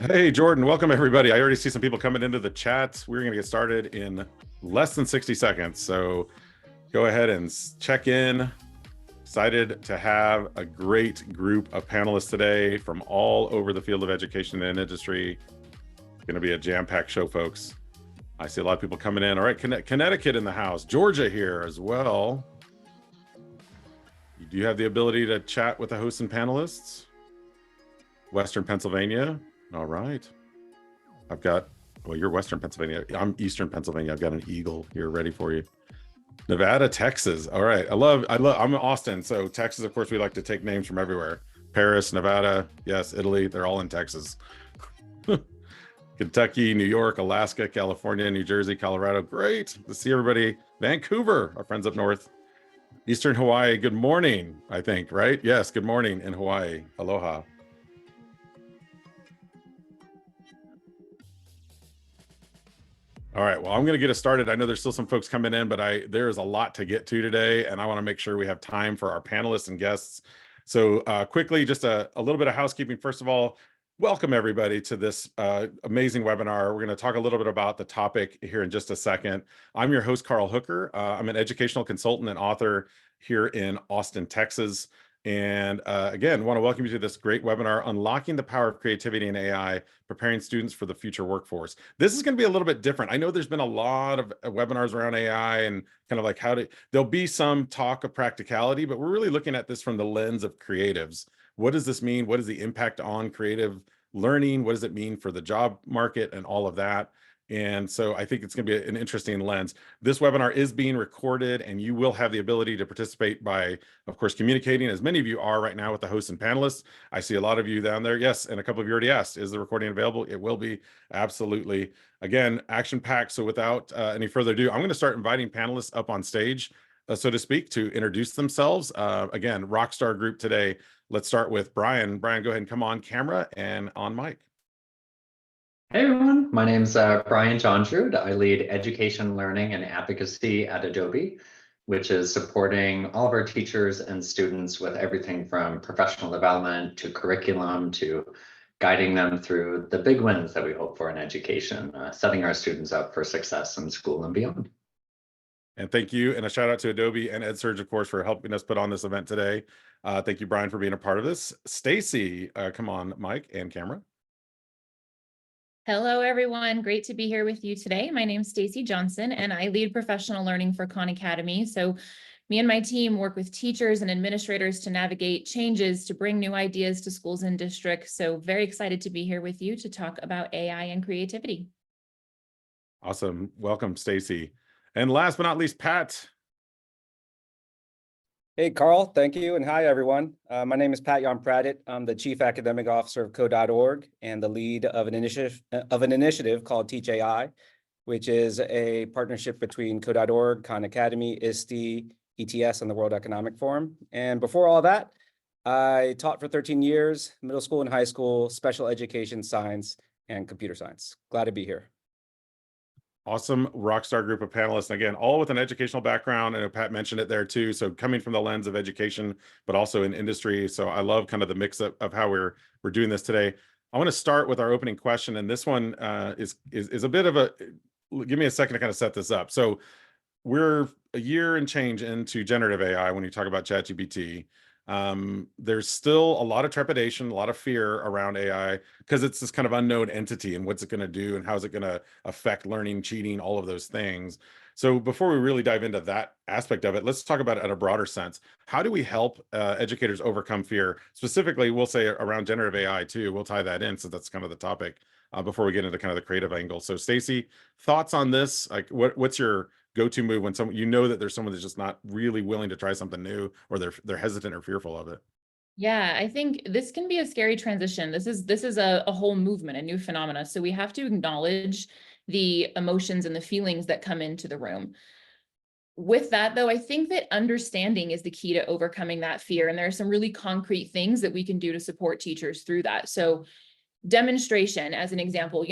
Hey, Jordan, welcome everybody. I already see some people coming into the chat. We're going to get started in less than 60 seconds. So go ahead and check in. Excited to have a great group of panelists today from all over the field of education and industry. Going to be a jam-packed show, folks. I see a lot of people coming in. All right, Connecticut in the house, Georgia here as well. Do you have the ability to chat with the hosts and panelists? Western Pennsylvania. All right. Well, you're Western Pennsylvania. I'm Eastern Pennsylvania. I've got an eagle here ready for you. Nevada, Texas. All right. I'm in Austin. So Texas, of course, we like to take names from everywhere. Paris, Nevada, yes, Italy, they're all in Texas. Kentucky, New York, Alaska, California, New Jersey, Colorado. Great to see everybody. Vancouver, our friends up north. Eastern Hawaii, good morning, I think, right? Yes, good morning in Hawaii. Aloha. All right, well, I'm going to get us started. I know there's still some folks coming in, but there's a lot to get to today, and I want to make sure we have time for our panelists and guests. So quickly, just a little bit of housekeeping. First of all, welcome everybody to this amazing webinar. We're going to talk a little bit about the topic here in just a second. I'm your host, Carl Hooker. I'm an educational consultant and author here in Austin, Texas. And again, want to welcome you to this great webinar, Unlocking the Power of Creativity in AI, Preparing Students for the Future Workforce. This is going to be a little bit different. I know there's been a lot of webinars around AI and kind of like there'll be some talk of practicality, but we're really looking at this from the lens of creatives. What does this mean? What is the impact on creative learning? What does it mean for the job market and all of that? And so I think it's going to be an interesting lens. This webinar is being recorded, and you will have the ability to participate by, of course, communicating, as many of you are right now with the hosts and panelists. I see a lot of you down there. Yes, and a couple of you already asked, is the recording available? It will be, absolutely. Again, action-packed. So without any further ado, I'm going to start inviting panelists up on stage, so to speak, to introduce themselves. Again, rockstar group today. Let's start with Brian. Brian, go ahead and come on camera and on mic. Hey everyone, my name's Brian Johnsrud. I lead education, learning, and advocacy at Adobe, which is supporting all of our teachers and students with everything from professional development to curriculum to guiding them through the big wins that we hope for in education, setting our students up for success in school and beyond. And thank you. And a shout out to Adobe and EdSurge, of course, for helping us put on this event today. Thank you, Brian, for being a part of this. Stacy, come on, mic and camera. Hello, everyone. Great to be here with you today. My name is Stacy Johnson, and I lead professional learning for Khan Academy. So me and my team work with teachers and administrators to navigate changes, to bring new ideas to schools and districts. So very excited to be here with you to talk about AI and creativity. Awesome. Welcome, Stacy. And last but not least, Pat. Hey, Carl, thank you. And hi, everyone. My name is Pat Yon-Pradit. I'm the Chief Academic Officer of Code.org and the lead of an initiative called Teach AI, which is a partnership between Code.org, Khan Academy, ISTE, ETS, and the World Economic Forum. And before all that, I taught for 13 years, middle school and high school, special education science, and computer science. Glad to be here. Awesome rockstar group of panelists. And again, all with an educational background. And Pat mentioned it there too. So coming from the lens of education, but also in industry. So I love kind of the mix of how we're doing this today. I want to start with our opening question. And this one is a bit of a, give me a second to kind of set this up. So we're a year and change into generative AI when you talk about ChatGPT. There's still a lot of trepidation, a lot of fear around AI because it's this kind of unknown entity and what's it going to do and how's it going to affect learning, cheating, all of those things. So before we really dive into that aspect of it, let's talk about it at a broader sense. How do we help educators overcome fear? Specifically, we'll say around generative AI too. We'll tie that in since that's kind of the topic before we get into kind of the creative angle. So Stacy, thoughts on this? Like what's your go-to move when someone, you know that there's someone that's just not really willing to try something new, or they're hesitant or fearful of it? Yeah, I think this can be a scary transition. This is a whole movement, a new phenomena. So we have to acknowledge the emotions and the feelings that come into the room. With that, though, I think that understanding is the key to overcoming that fear. And there are some really concrete things that we can do to support teachers through that. So demonstration, as an example,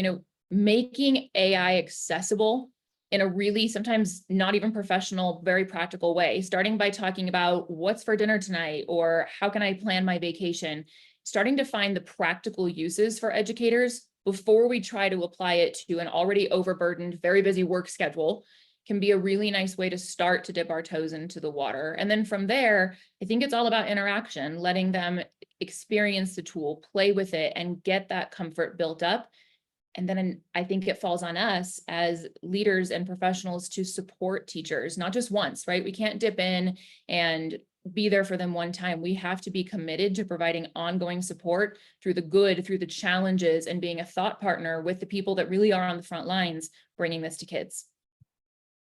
making AI accessible in a really sometimes not even professional, very practical way, starting by talking about what's for dinner tonight, or how can I plan my vacation, starting to find the practical uses for educators before we try to apply it to an already overburdened, very busy work schedule, can be a really nice way to start to dip our toes into the water. And then from there, I think it's all about interaction, letting them experience the tool, play with it, and get that comfort built up. And then I think it falls on us as leaders and professionals to support teachers, not just once, right? We can't dip in and be there for them one time. We have to be committed to providing ongoing support through the good, through the challenges, and being a thought partner with the people that really are on the front lines, bringing this to kids.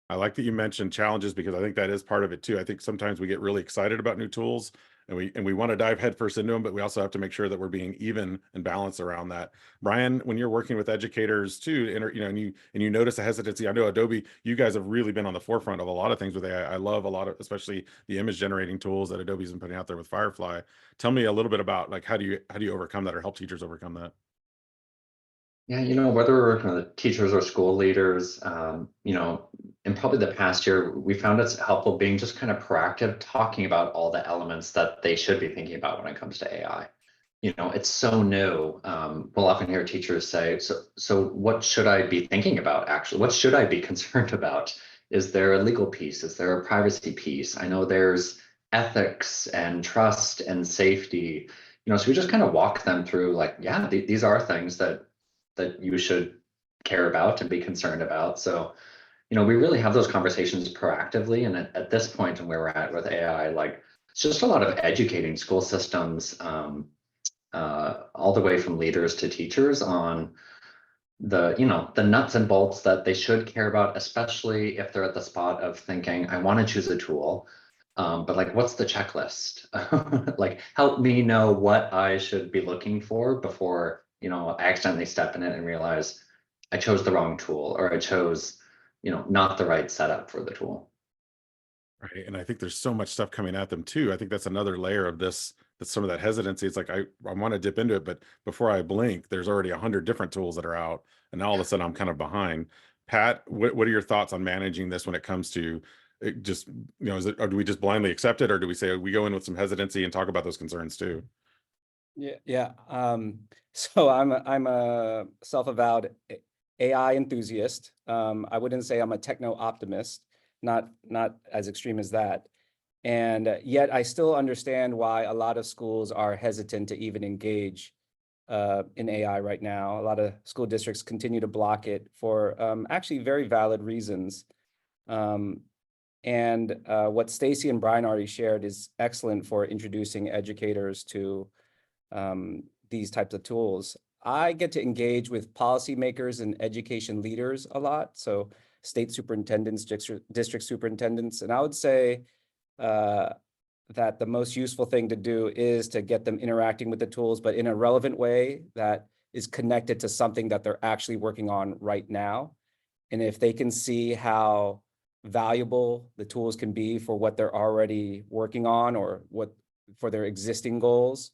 I like that you mentioned challenges because I think that is part of it too. I think sometimes we get really excited about new tools and we want to dive headfirst into them, but we also have to make sure that we're being even and balanced around that. Brian, when you're working with educators too, and you notice a hesitancy, I know Adobe, you guys have really been on the forefront of a lot of things with AI. I love a lot of, especially the image generating tools that Adobe's been putting out there with Firefly. Tell me a little bit about like how do you overcome that or help teachers overcome that? Yeah, whether we're working with teachers or school leaders, in probably the past year, we found it's helpful being just kind of proactive, talking about all the elements that they should be thinking about when it comes to AI. It's so new. We'll often hear teachers say, so what should I be thinking about actually? What should I be concerned about? Is there a legal piece? Is there a privacy piece? I know there's ethics and trust and safety. So we just kind of walk them through like, yeah, these are things that you should care about and be concerned about. So, we really have those conversations proactively. And at this point and where we're at with AI, like it's just a lot of educating school systems, all the way from leaders to teachers on the nuts and bolts that they should care about, especially if they're at the spot of thinking, I want to choose a tool. But like, what's the checklist? Like, help me know what I should be looking for before, I accidentally step in it and realize I chose the wrong tool or I chose, not the right setup for the tool. Right. And I think there's so much stuff coming at them too. I think that's another layer of this, that's some of that hesitancy. It's like, I want to dip into it, but before I blink, there's already 100 different tools that are out. And now all of a sudden I'm kind of behind. Pat, what are your thoughts on managing this when it comes to it just, or do we just blindly accept it? Or do we say we go in with some hesitancy and talk about those concerns too? Yeah. So I'm a self-avowed AI enthusiast. I wouldn't say I'm a techno optimist, not as extreme as that. And yet I still understand why a lot of schools are hesitant to even engage in AI right now. A lot of school districts continue to block it for actually very valid reasons. And what Stacy and Brian already shared is excellent for introducing educators to these types of tools. I get to engage with policymakers and education leaders a lot. So state superintendents, district superintendents, and I would say that the most useful thing to do is to get them interacting with the tools, but in a relevant way that is connected to something that they're actually working on right now. And if they can see how valuable the tools can be for what they're already working on or what for their existing goals,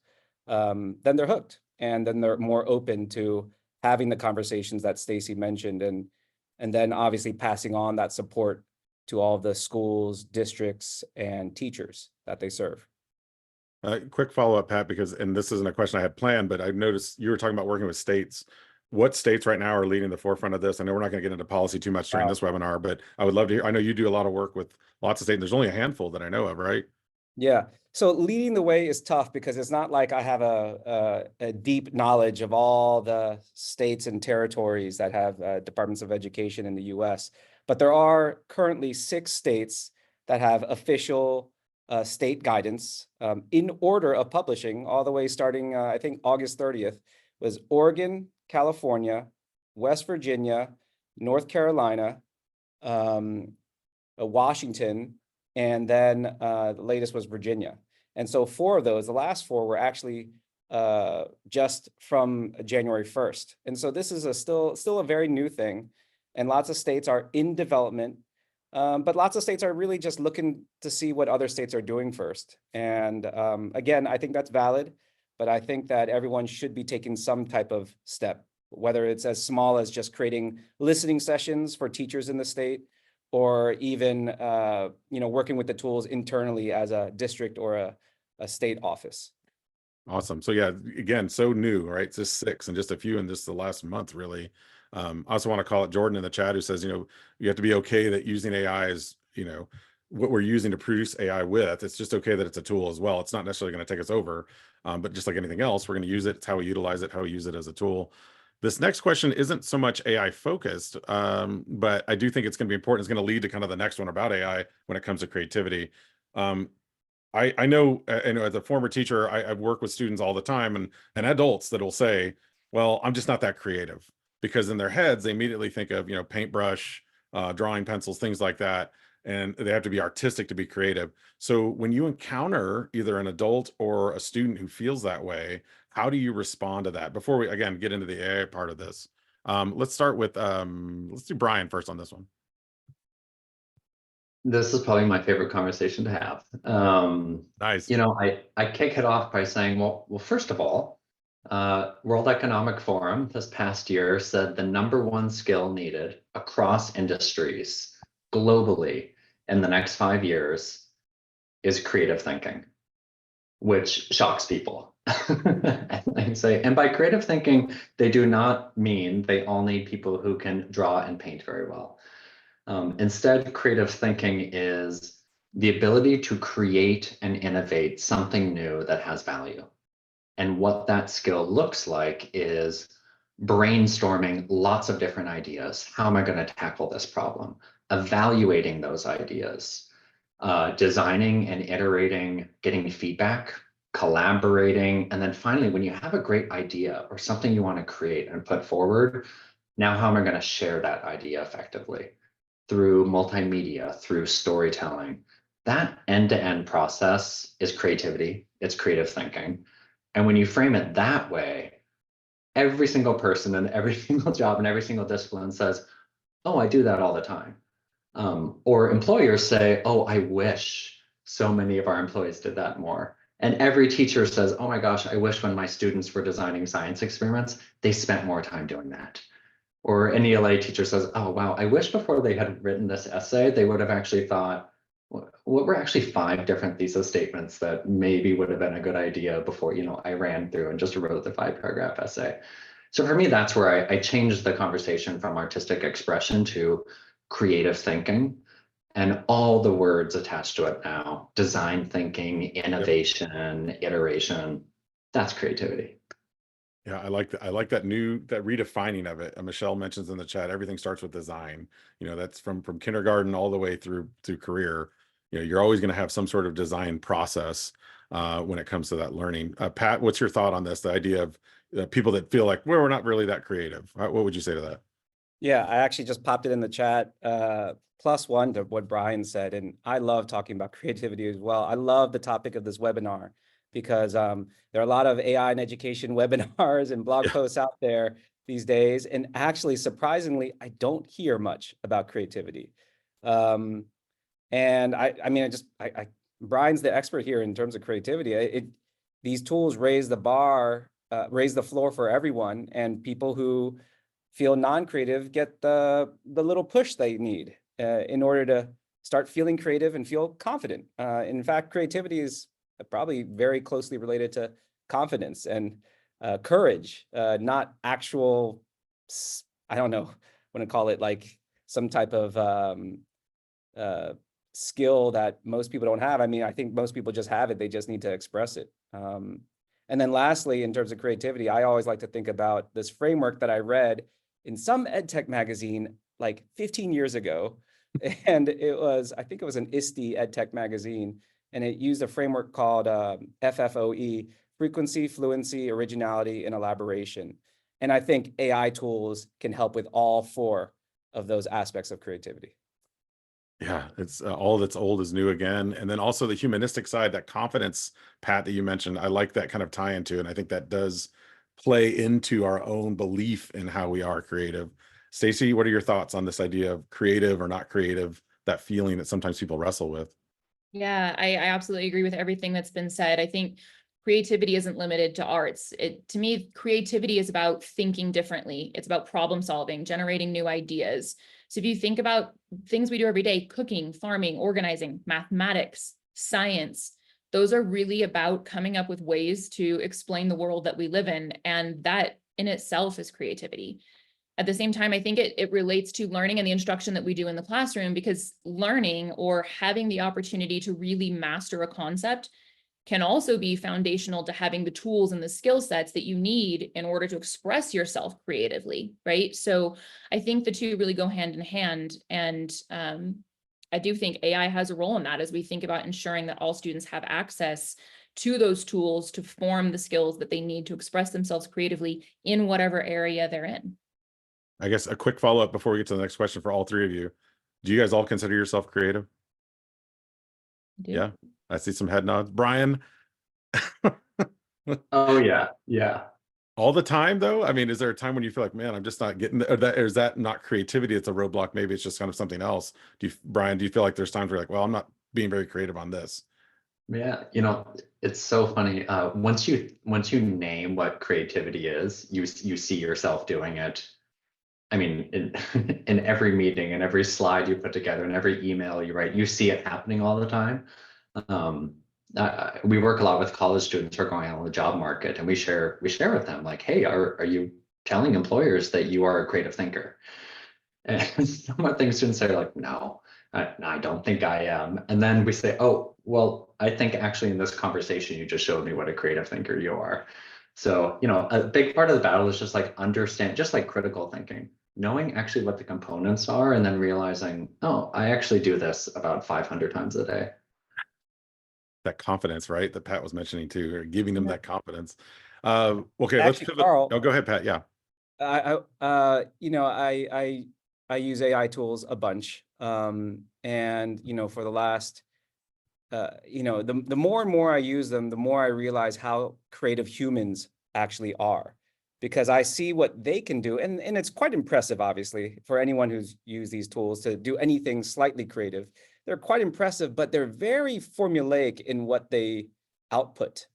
then they're hooked, and then they're more open to having the conversations that Stacy mentioned, and then obviously passing on that support to all of the schools, districts, and teachers that they serve. Quick follow-up, Pat, because, and this isn't a question I had planned, but I noticed you were talking about working with states. What states right now are leading the forefront of this? I know we're not going to get into policy too much during this webinar, but I would love to hear. I know you do a lot of work with lots of states. There's only a handful that I know of, right? Yeah. So leading the way is tough because it's not like I have a deep knowledge of all the states and territories that have departments of education in the US. But there are currently 6 states that have official state guidance in order of publishing, all the way starting, I think, August 30th, was Oregon, California, West Virginia, North Carolina, Washington, and then the latest was Virginia. And so 4 of those, the last 4 were actually just from January 1st. And so this is still a very new thing. And lots of states are in development, but lots of states are really just looking to see what other states are doing first. And again, I think that's valid, but I think that everyone should be taking some type of step, whether it's as small as just creating listening sessions for teachers in the state, or even working with the tools internally as a district or a state office. Awesome. So yeah, again, so new, right? It's just 6 and just a few in just the last month, really. I also want to call it Jordan in the chat who says, you have to be okay that using AI is, what we're using to produce AI with. It's just okay that it's a tool as well. It's not necessarily going to take us over, but just like anything else, we're going to use it. It's how we utilize it, how we use it as a tool. This next question isn't so much AI focused, but I do think it's going to be important. It's going to lead to kind of the next one about AI when it comes to creativity. I know, as a former teacher, I've worked with students all the time and adults that will say, well, I'm just not that creative, because in their heads, they immediately think of, paintbrush, drawing pencils, things like that. And they have to be artistic to be creative. So when you encounter either an adult or a student who feels that way, how do you respond to that? Before we, again, get into the AI part of this, let's start with, let's do Brian first on this one. This is probably my favorite conversation to have. Nice. I kick it off by saying, well, first of all, World Economic Forum this past year said the #1 skill needed across industries globally in the next 5 years is creative thinking, which shocks people. And by creative thinking, they do not mean they all need people who can draw and paint very well. Instead, creative thinking is the ability to create and innovate something new that has value. And what that skill looks like is brainstorming lots of different ideas. How am I going to tackle this problem? Evaluating those ideas, designing and iterating, getting feedback, collaborating. And then finally, when you have a great idea or something you want to create and put forward, now how am I going to share that idea effectively? Through multimedia, through storytelling. That end-to-end process is creativity, it's creative thinking. And when you frame it that way, every single person in every single job and every single discipline says, oh, I do that all the time. Or employers say, oh, I wish so many of our employees did that more. And every teacher says, oh my gosh, I wish when my students were designing science experiments, they spent more time doing that. Or an ELA teacher says, oh, wow, I wish before they had written this essay, they would have actually thought, what were actually 5 different thesis statements that maybe would have been a good idea before, I ran through and just wrote the 5-paragraph essay. So for me, that's where I changed the conversation from artistic expression to creative thinking, and all the words attached to it now: design thinking, innovation, iteration. That's creativity. Yeah, I like that. I like that redefining of it. Michelle mentions in the chat, everything starts with design. That's from kindergarten all the way through career. You're always going to have some sort of design process when it comes to that learning. Pat, what's your thought on this? The idea of people that feel like, well, we're not really that creative. What would you say to that? Yeah, I actually just popped it in the chat, +1 to what Brian said. And I love talking about creativity as well. I love the topic of this webinar because there are a lot of AI and education webinars and blog posts out there these days. And actually, surprisingly, I don't hear much about creativity. And Brian's the expert here in terms of creativity. These tools raise the bar, raise the floor for everyone, and people who feel non-creative get the little push they need in order to start feeling creative and feel confident. In fact, creativity is probably very closely related to confidence and courage, not actual, I don't know, I want to call it like some type of skill that most people don't have. I mean, I think most people just have it. They just need to express it. And then lastly, in terms of creativity, I always like to think about this framework that I read in some EdTech magazine like 15 years ago. And I think it was an ISTE EdTech magazine, and it used a framework called FFOE, frequency, fluency, originality, and elaboration. And I think AI tools can help with all 4 of those aspects of creativity. Yeah, it's all that's old is new again. And then also the humanistic side, that confidence, Pat, that you mentioned, I like that kind of tie into, and I think that does play into our own belief in how we are creative. Stacey, what are your thoughts on this idea of creative or not creative, that feeling that sometimes people wrestle with? Yeah, I absolutely agree with everything that's been said. I think creativity isn't limited to arts. To me, creativity is about thinking differently. It's about problem solving, generating new ideas. So if you think about things we do every day: cooking, farming, organizing, mathematics, science, Those are really about coming up with ways to explain the world that we live in. And that in itself is creativity. At the same time, I think it relates to learning and the instruction that we do in the classroom, because learning or having the opportunity to really master a concept can also be foundational to having the tools and the skill sets that you need in order to express yourself creatively, right? So I think the two really go hand in hand. And I do think AI has a role in that as we think about ensuring that all students have access to those tools to form the skills that they need to express themselves creatively in whatever area they're in. I guess a quick follow-up before we get to the next question for all three of you. Do you guys all consider yourself creative? Yeah, I see some head nods. Brian? Oh yeah, yeah. All the time though? I mean, is there a time when you feel like, man, I'm just not getting or is that not creativity? It's a roadblock. Maybe it's just kind of something else. Brian, do you feel like there's times where you're like, well, I'm not being very creative on this? Yeah, it's so funny. Once you name what creativity is, you see yourself doing it. I mean, in every meeting, in every slide you put together, in every email you write, you see it happening all the time. We work a lot with college students who are going out on the job market, and we share with them like, hey, are you telling employers that you are a creative thinker? And some of the students say like, no, I don't think I am. And then we say, oh, well, I think actually in this conversation, you just showed me what a creative thinker you are. So, a big part of the battle is just like understand, just like critical thinking, knowing actually what the components are, and then realizing, oh, I actually do this about 500 times a day. That confidence, right? That Pat was mentioning too, or giving them that confidence. Okay, Actually, let's pivot. Carl, Oh, go ahead, Pat. Yeah. I use AI tools a bunch. And, for the last, the more and more I use them, the more I realize how creative humans actually are, because I see what they can do. And it's quite impressive, obviously, for anyone who's used these tools to do anything slightly creative. They're quite impressive, but they're very formulaic in what they output.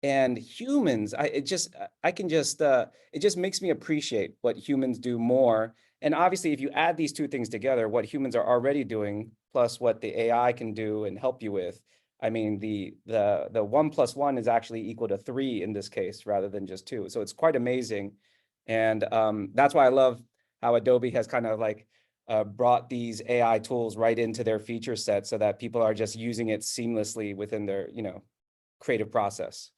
And humans, it just makes me appreciate what humans do more. And obviously, if you add these two things together, what humans are already doing, plus what the AI can do and help you with, I mean, the 1 + 1 is actually equal to 3 in this case, rather than just 2. So it's quite amazing. And that's why I love how Adobe has kind of like brought these AI tools right into their feature set, so that people are just using it seamlessly within their, creative process.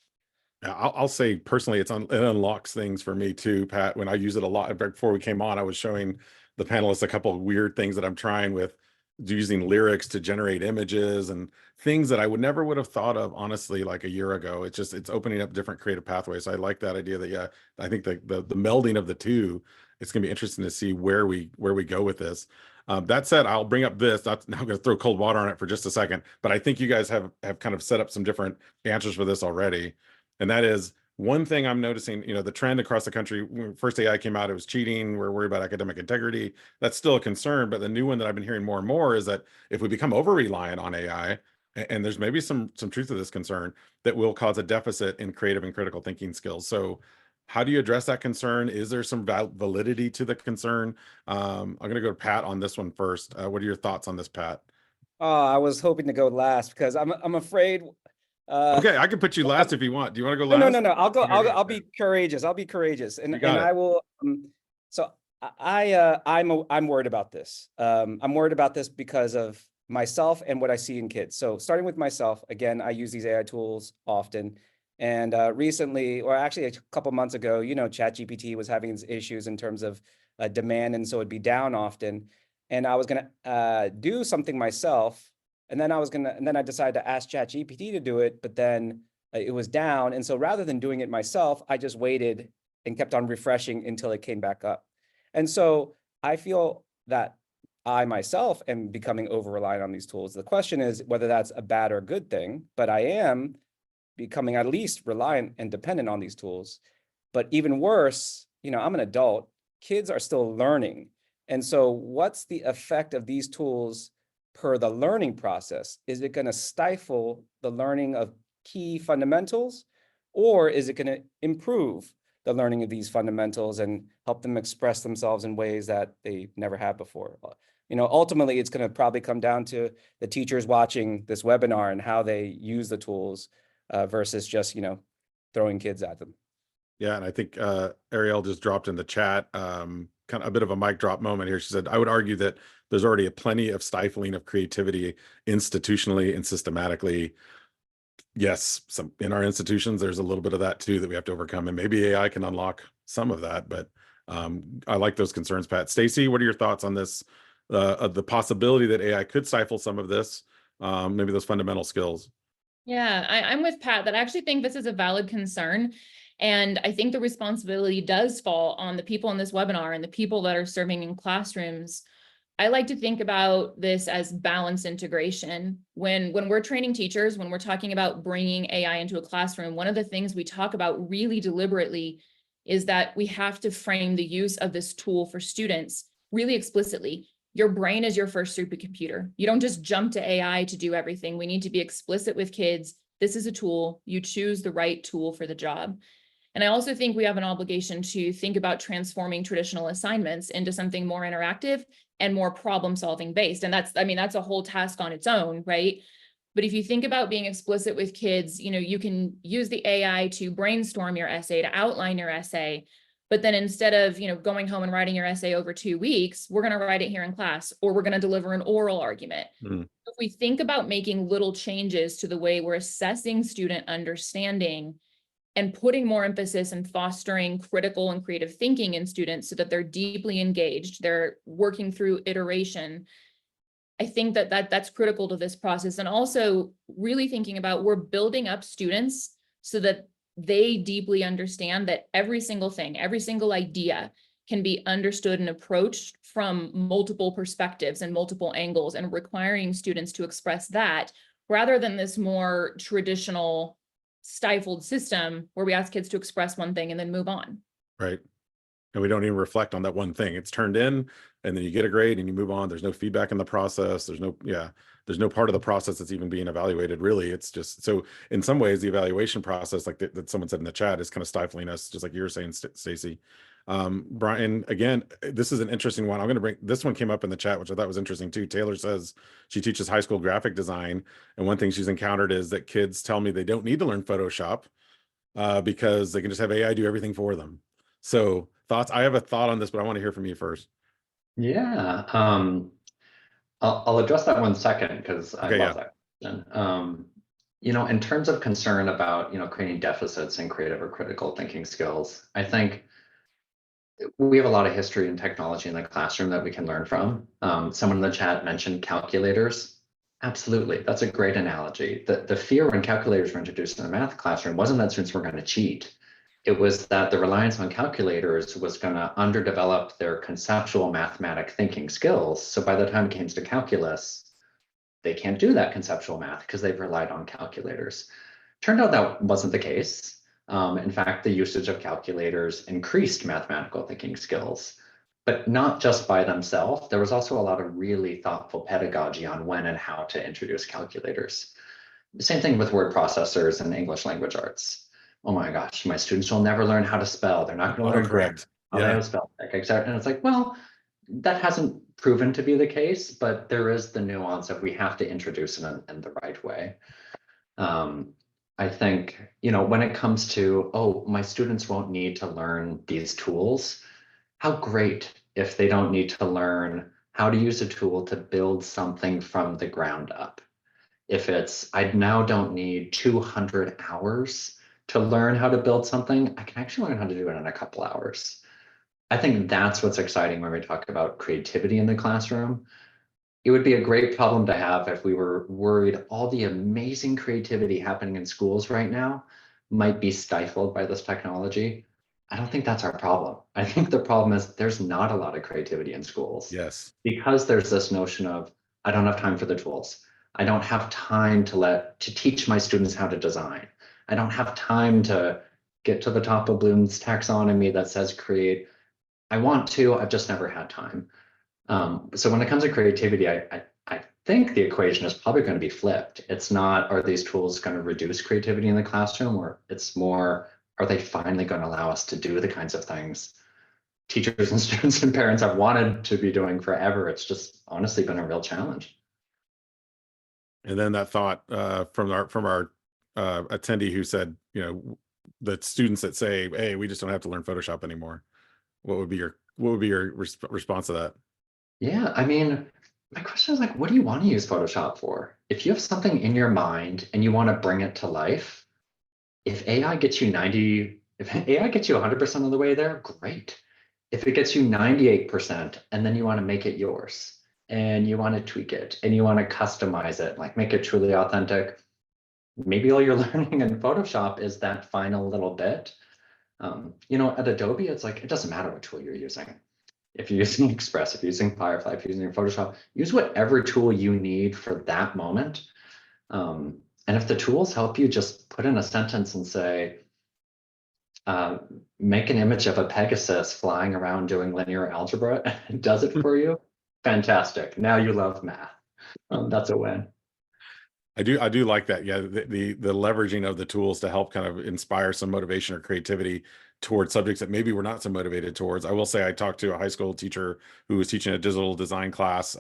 I'll say personally, it unlocks things for me too, Pat. When I use it a lot, before we came on, I was showing the panelists a couple of weird things that I'm trying with using lyrics to generate images and things that I would have thought of, honestly, like a year ago. It's opening up different creative pathways. So I like that idea that, yeah, I think the melding of the two, it's gonna be interesting to see where we go with this. That said, I'll bring up this. I'm going to throw cold water on it for just a second, but I think you guys have kind of set up some different answers for this already. And that is one thing I'm noticing, the trend across the country. When first AI came out, it was cheating. We're worried about academic integrity. That's still a concern. But the new one that I've been hearing more and more is that if we become over-reliant on AI, and there's maybe some truth to this concern, that will cause a deficit in creative and critical thinking skills. So how do you address that concern? Is there some validity to the concern? I'm going to go to Pat on this one first. What are your thoughts on this, Pat? I was hoping to go last because I'm afraid. Okay, I can put you last if you want. Do you want to go last? No. I'll be courageous. I'll be courageous, and I will. So I'm worried about this. I'm worried about this because of myself and what I see in kids. So starting with myself, again, I use these AI tools often, and recently, or actually a couple months ago, ChatGPT was having these issues in terms of demand, and so it'd be down often. And I was gonna do something myself. And then I decided to ask ChatGPT to do it, but then it was down. And so rather than doing it myself, I just waited and kept on refreshing until it came back up. And so I feel that I myself am becoming over-reliant on these tools. The question is whether that's a bad or good thing, but I am becoming at least reliant and dependent on these tools. But even worse, I'm an adult. Kids are still learning. And so what's the effect of these tools per the learning process? Is it going to stifle the learning of key fundamentals, or is it going to improve the learning of these fundamentals and help them express themselves in ways that they never have before? ultimately it's going to probably come down to the teachers watching this webinar and how they use the tools versus just, throwing kids at them. Yeah, and I think Ariel just dropped in the chat kind of a bit of a mic drop moment here. She said, I would argue that there's already plenty of stifling of creativity institutionally and systematically. Yes, some in our institutions, there's a little bit of that too that we have to overcome, and maybe AI can unlock some of that. But I like those concerns, Pat. Stacy, what are your thoughts on this? The possibility that AI could stifle some of this, maybe those fundamental skills. Yeah, I'm with Pat that I actually think this is a valid concern. And I think the responsibility does fall on the people in this webinar and the people that are serving in classrooms. I like to think about this as balanced integration. When we're training teachers, when we're talking about bringing AI into a classroom, one of the things we talk about really deliberately is that we have to frame the use of this tool for students really explicitly. Your brain is your first supercomputer. You don't just jump to AI to do everything. We need to be explicit with kids. This is a tool. You choose the right tool for the job. And I also think we have an obligation to think about transforming traditional assignments into something more interactive and more problem-solving based. And that's a whole task on its own, right? But if you think about being explicit with kids, you can use the AI to brainstorm your essay, to outline your essay. But then instead of, going home and writing your essay over 2 weeks, we're going to write it here in class, or we're going to deliver an oral argument. If we think about making little changes to the way we're assessing student understanding and putting more emphasis and fostering critical and creative thinking in students so that they're deeply engaged, they're working through iteration, I think that's critical to this process. And also really thinking about we're building up students so that they deeply understand that every single thing, every single idea can be understood and approached from multiple perspectives and multiple angles, and requiring students to express that rather than this more traditional stifled system where we ask kids to express one thing and then move on. Right. And we don't even reflect on that one thing. It's turned in, and then you get a grade and you move on. There's no feedback in the process. There's no part of the process that's even being evaluated, really. It's just, so in some ways, the evaluation process, like that someone said in the chat, is kind of stifling us, just like you were saying, Stacy. Brian, again, this is an interesting one. I'm going to bring, this one came up in the chat, which I thought was interesting too. Taylor says she teaches high school graphic design, and one thing she's encountered is that kids tell me they don't need to learn Photoshop because they can just have AI do everything for them. So thoughts? I have a thought on this, but I want to hear from you first. Yeah, I'll address that one second because I love that question. In terms of concern about creating deficits in creative or critical thinking skills, I think we have a lot of history and technology in the classroom that we can learn from. Someone in the chat mentioned calculators. Absolutely, that's a great analogy. The fear when calculators were introduced in the math classroom wasn't that students were going to cheat. It was that the reliance on calculators was going to underdevelop their conceptual mathematic thinking skills. So by the time it came to calculus, they can't do that conceptual math because they've relied on calculators. Turned out that wasn't the case. In fact, the usage of calculators increased mathematical thinking skills, but not just by themselves. There was also a lot of really thoughtful pedagogy on when and how to introduce calculators. The same thing with word processors and English language arts. Oh my gosh, my students will never learn how to spell. They're not going to learn Correct. how to spell check, etc. And it's like, well, that hasn't proven to be the case, but there is the nuance of we have to introduce it in the right way. I think, when it comes to, oh, my students won't need to learn these tools, how great if they don't need to learn how to use a tool to build something from the ground up. If it's, I now don't need 200 hours to learn how to build something, I can actually learn how to do it in a couple hours. I think that's what's exciting when we talk about creativity in the classroom. It would be a great problem to have if we were worried all the amazing creativity happening in schools right now might be stifled by this technology. I don't think that's our problem. I think the problem is there's not a lot of creativity in schools. Yes. Because there's this notion of, I don't have time for the tools. I don't have time to teach my students how to design. I don't have time to get to the top of Bloom's taxonomy that says create. I want to, I've just never had time. So when it comes to creativity, I think the equation is probably going to be flipped. It's not, are these tools going to reduce creativity in the classroom, or it's more, are they finally going to allow us to do the kinds of things teachers and students and parents have wanted to be doing forever. It's just honestly been a real challenge. And then that thought from our attendee who said, you know, the students that say, "Hey, we just don't have to learn Photoshop anymore." What would be your response to that? Yeah, I mean, my question is like, what do you want to use Photoshop for? If you have something in your mind and you want to bring it to life, if AI gets you 100% of the way there, great. If it gets you 98% and then you want to make it yours and you want to tweak it and you want to customize it, like make it truly authentic, maybe all you're learning in Photoshop is that final little bit. You know, at Adobe, it's like, it doesn't matter what tool you're using. If you're using Express, if you're using Firefly, if you're using Photoshop, use whatever tool you need for that moment. And if the tools help you just put in a sentence and say, make an image of a Pegasus flying around doing linear algebra, does it for you? Fantastic. Now you love math. That's a win. I do like that. Yeah, the leveraging of the tools to help kind of inspire some motivation or creativity towards subjects that maybe we're not so motivated towards. I will say I talked to a high school teacher who was teaching a digital design class,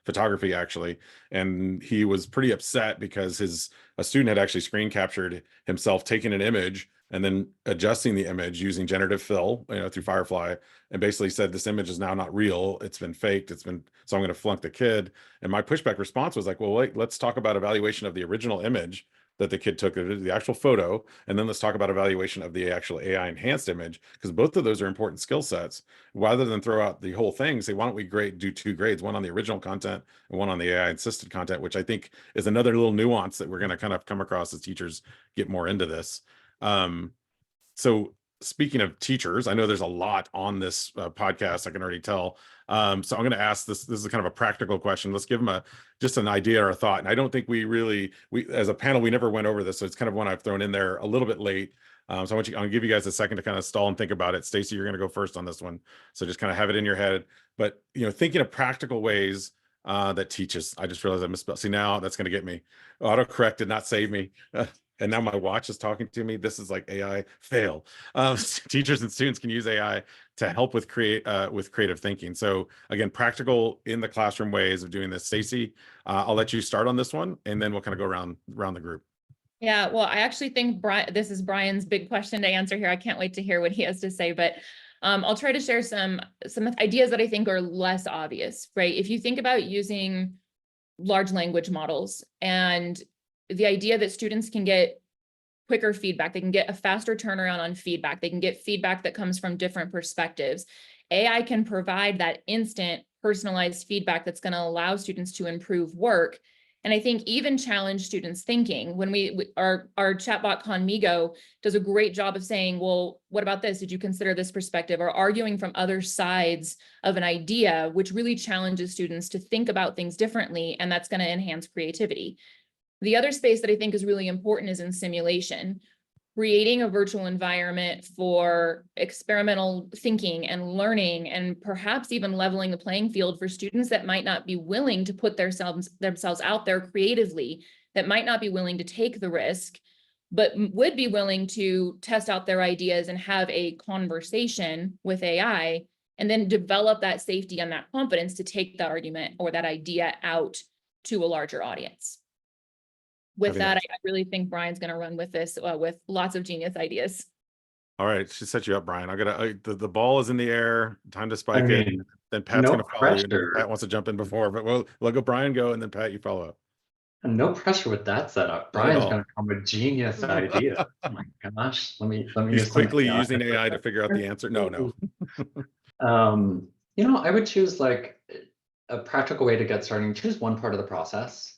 photography actually, and he was pretty upset because a student had actually screen captured himself taking an image and then adjusting the image using generative fill, you know, through Firefly, and basically said this image is now not real. It's been faked. So I'm going to flunk the kid. And my pushback response was like, well, wait, let's talk about evaluation of the original image that the kid took, the actual photo, and then let's talk about evaluation of the actual AI enhanced image, because both of those are important skill sets. Rather than throw out the whole thing, say, why don't we do 2 grades, one on the original content and one on the AI assisted content, which I think is another little nuance that we're going to kind of come across as teachers get more into this. So speaking of teachers, I know there's a lot on this podcast, I can already tell. So I'm going to ask this is kind of a practical question. Let's give them just an idea or a thought. And I don't think we as a panel, we never went over this. So it's kind of one I've thrown in there a little bit late. So I'll give you guys a second to kind of stall and think about it. Stacy, you're going to go first on this one. So just kind of have it in your head. But, you know, thinking of practical ways that teaches. I just realized I misspelled. See, now that's going to get me. Autocorrect did not save me. And now my watch is talking to me. This is like AI fail. Teachers and students can use AI to help with creative thinking. So again, practical in the classroom ways of doing this. Stacy, I'll let you start on this one, and then we'll kind of go around the group. Yeah, well, I actually think this is Brian's big question to answer here. I can't wait to hear what he has to say, but I'll try to share some ideas that I think are less obvious, right? If you think about using large language models and the idea that students can get quicker feedback, they can get a faster turnaround on feedback, they can get feedback that comes from different perspectives. AI can provide that instant personalized feedback that's going to allow students to improve work. And I think even challenge students' thinking. When our chatbot Conmigo does a great job of saying, well, what about this? Did you consider this perspective? Or arguing from other sides of an idea, which really challenges students to think about things differently. And that's going to enhance creativity. The other space that I think is really important is in simulation, creating a virtual environment for experimental thinking and learning, and perhaps even leveling the playing field for students that might not be willing to put themselves out there creatively, that might not be willing to take the risk, but would be willing to test out their ideas and have a conversation with AI, and then develop that safety and that confidence to take that argument or that idea out to a larger audience. With that, I really think Brian's going to run with this with lots of genius ideas. All right, she set you up, Brian. The ball is in the air. Time to spike it. Then Pat's going to follow you. And Pat wants to jump in before, but we'll go Brian go, and then Pat, you follow up. And no pressure with that setup. Brian's going to come with genius ideas. Oh my gosh, let me. He's quickly using AI to figure out the answer. No. You know, I would choose like a practical way to get started. Choose one part of the process.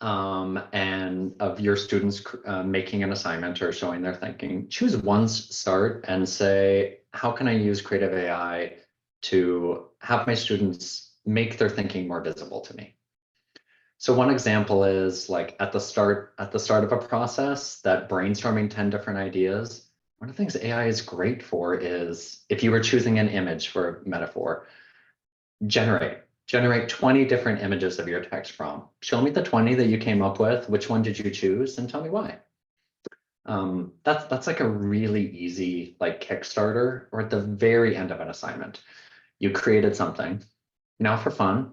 And of your students making an assignment or showing their thinking, choose one start and say, how can I use creative AI to have my students make their thinking more visible to me? So one example is like at the start of a process, that brainstorming 10 different ideas. One of the things AI is great for is, if you were choosing an image for metaphor, generate 20 different images of your text from. Show me the 20 that you came up with. Which one did you choose? And tell me why. That's like a really easy like Kickstarter, or at the very end of an assignment. You created something. Now for fun,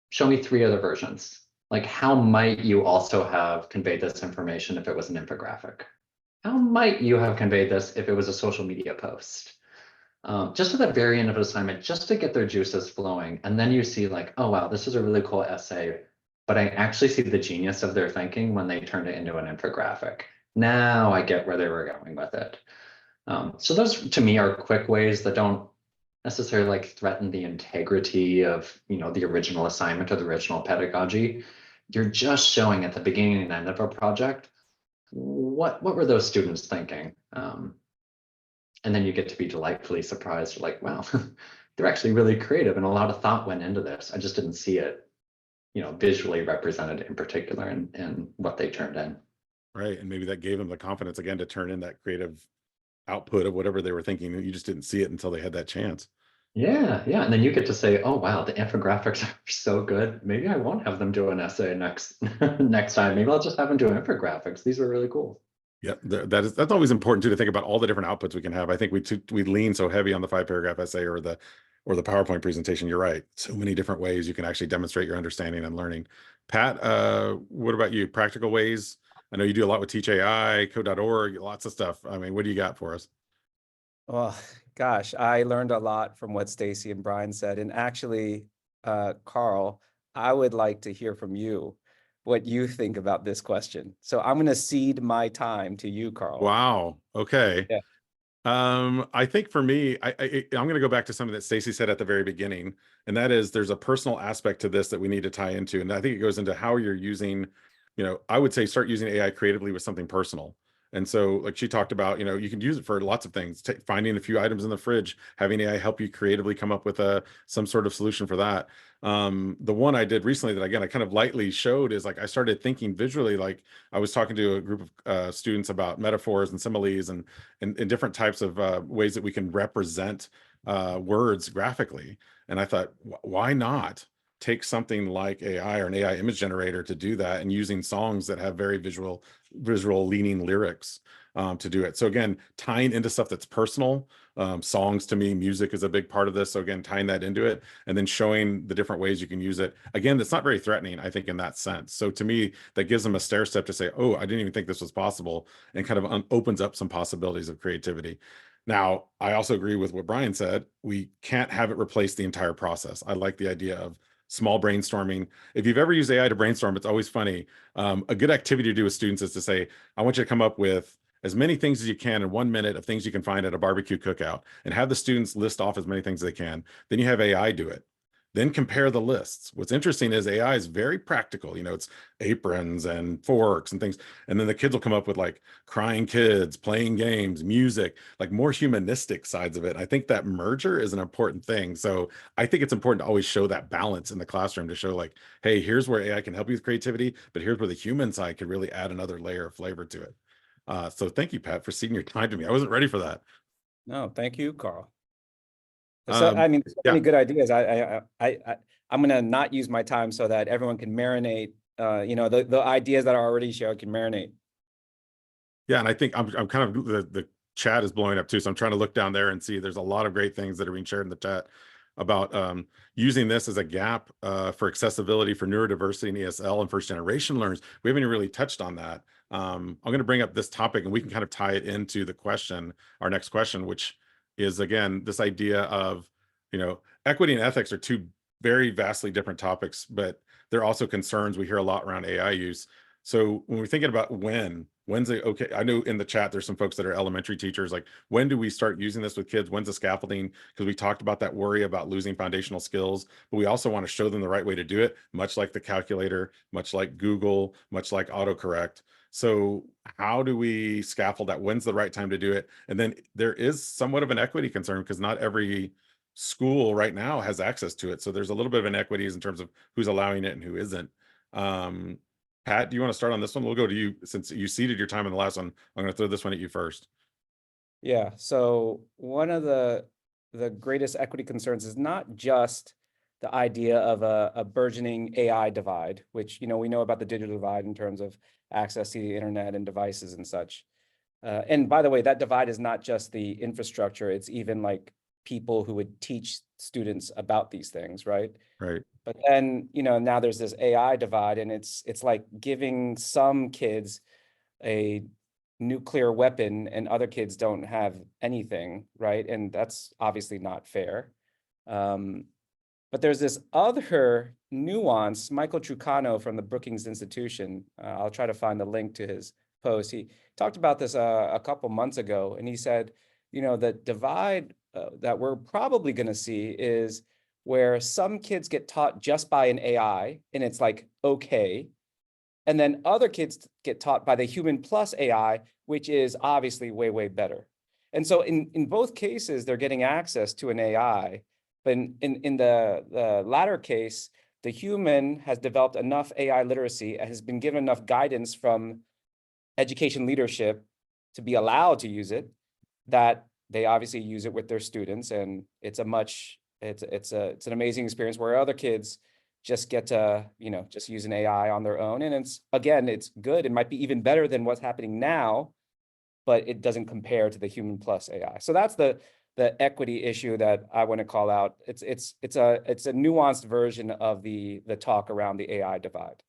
show me 3 other versions. Like, how might you also have conveyed this information if it was an infographic? How might you have conveyed this if it was a social media post? Just at the very end of an assignment, just to get their juices flowing. And then you see like, oh, wow, this is a really cool essay, but I actually see the genius of their thinking when they turned it into an infographic. Now I get where they were going with it. So those to me are quick ways that don't necessarily like threaten the integrity of, the original assignment or the original pedagogy. You're just showing at the beginning and end of a project, what were those students thinking? And then you get to be delightfully surprised. You're like, wow, they're actually really creative, and a lot of thought went into this. I just didn't see it, visually represented in particular in what they turned in. Right. And maybe that gave them the confidence again to turn in that creative output of whatever they were thinking. You just didn't see it until they had that chance. Yeah, yeah. And then you get to say, oh wow, the infographics are so good. Maybe I won't have them do an essay next next time. Maybe I'll just have them do infographics. These are really cool. Yeah, that's always important too, to think about all the different outputs we can have. I think we lean so heavy on the 5-paragraph essay or the PowerPoint presentation. You're right. So many different ways you can actually demonstrate your understanding and learning. Pat, what about you? Practical ways? I know you do a lot with Teach AI, code.org, lots of stuff. I mean, what do you got for us? Well, gosh, I learned a lot from what Stacy and Brian said. And actually, Carl, I would like to hear from you what you think about this question. So I'm going to cede my time to you, Carl. Wow. Okay. Yeah. I think for me, I'm going to go back to something that Stacy said at the very beginning, and that is there's a personal aspect to this that we need to tie into. And I think it goes into how you're using, I would say start using AI creatively with something personal. And so like she talked about, you can use it for lots of things, finding a few items in the fridge, having AI help you creatively come up with some sort of solution for that. The one I did recently that again, I kind of lightly showed is like, I started thinking visually, like I was talking to a group of students about metaphors and similes and different types of ways that we can represent words graphically. And I thought, why not take something like AI or an AI image generator to do that, and using songs that have very visual leaning lyrics to do it. So again, tying into stuff that's personal. Songs to me, music is a big part of this. So again, tying that into it and then showing the different ways you can use it. Again, that's not very threatening, I think, in that sense. So to me, that gives them a stair step to say, oh, I didn't even think this was possible, and kind of opens up some possibilities of creativity. Now, I also agree with what Brian said. We can't have it replace the entire process. I like the idea of small brainstorming. If you've ever used AI to brainstorm, it's always funny. A good activity to do with students is to say, I want you to come up with as many things as you can in 1 minute of things you can find at a barbecue cookout, and have the students list off as many things as they can. Then you have AI do it. Then compare the lists. What's interesting is AI is very practical. It's aprons and forks and things. And then the kids will come up with like crying kids, playing games, music, like more humanistic sides of it. I think that merger is an important thing. So I think it's important to always show that balance in the classroom, to show like, hey, here's where AI can help you with creativity, but here's where the human side could really add another layer of flavor to it. So thank you, Pat, for ceding your time to me. I wasn't ready for that. No, thank you, Carl. So, I mean, so yeah. many good ideas. I'm going to not use my time so that everyone can marinate, the ideas that are already shared can marinate. Yeah, and I think I'm kind of the chat is blowing up too, so I'm trying to look down there and see there's a lot of great things that are being shared in the chat about using this as a gap for accessibility for neurodiversity and ESL and first generation learners. We haven't even really touched on that. I'm going to bring up this topic, and we can kind of tie it into the question, our next question, which is again this idea of equity and ethics are two very vastly different topics, but they're also concerns we hear a lot around AI use. So when we're thinking about when's it okay? I know in the chat there's some folks that are elementary teachers. Like, when do we start using this with kids? When's the scaffolding? Because we talked about that worry about losing foundational skills, but we also want to show them the right way to do it, much like the calculator, much like Google, much like autocorrect. So how do we scaffold that? When's the right time to do it? And then there is somewhat of an equity concern, because not every school right now has access to it. So there's a little bit of inequities in terms of who's allowing it and who isn't. Pat, do you want to start on this one? We'll go to you since you ceded your time in the last one. I'm going to throw this one at you first. Yeah. So one of the greatest equity concerns is not just the idea of a burgeoning AI divide, which we know about the digital divide in terms of access to the internet and devices and such. And by the way, that divide is not just the infrastructure, it's even like people who would teach students about these things, right? Right. But then, now there's this AI divide, and it's like giving some kids a nuclear weapon and other kids don't have anything, right? And that's obviously not fair. But there's this other nuance. Michael Trucano from the Brookings Institution, I'll try to find the link to his post. He talked about this a couple months ago, and he said, the divide that we're probably going to see is where some kids get taught just by an AI, and it's like, okay. And then other kids get taught by the human plus AI, which is obviously way, way better. And so in both cases, they're getting access to an AI. But in the latter case, the human has developed enough AI literacy, has been given enough guidance from education leadership to be allowed to use it, that they obviously use it with their students. And it's an amazing experience where other kids just get to, just use an AI on their own. And it's good. It might be even better than what's happening now, but it doesn't compare to the human plus AI. So that's the equity issue that I want to call out. It's a nuanced version of the talk around the AI divide.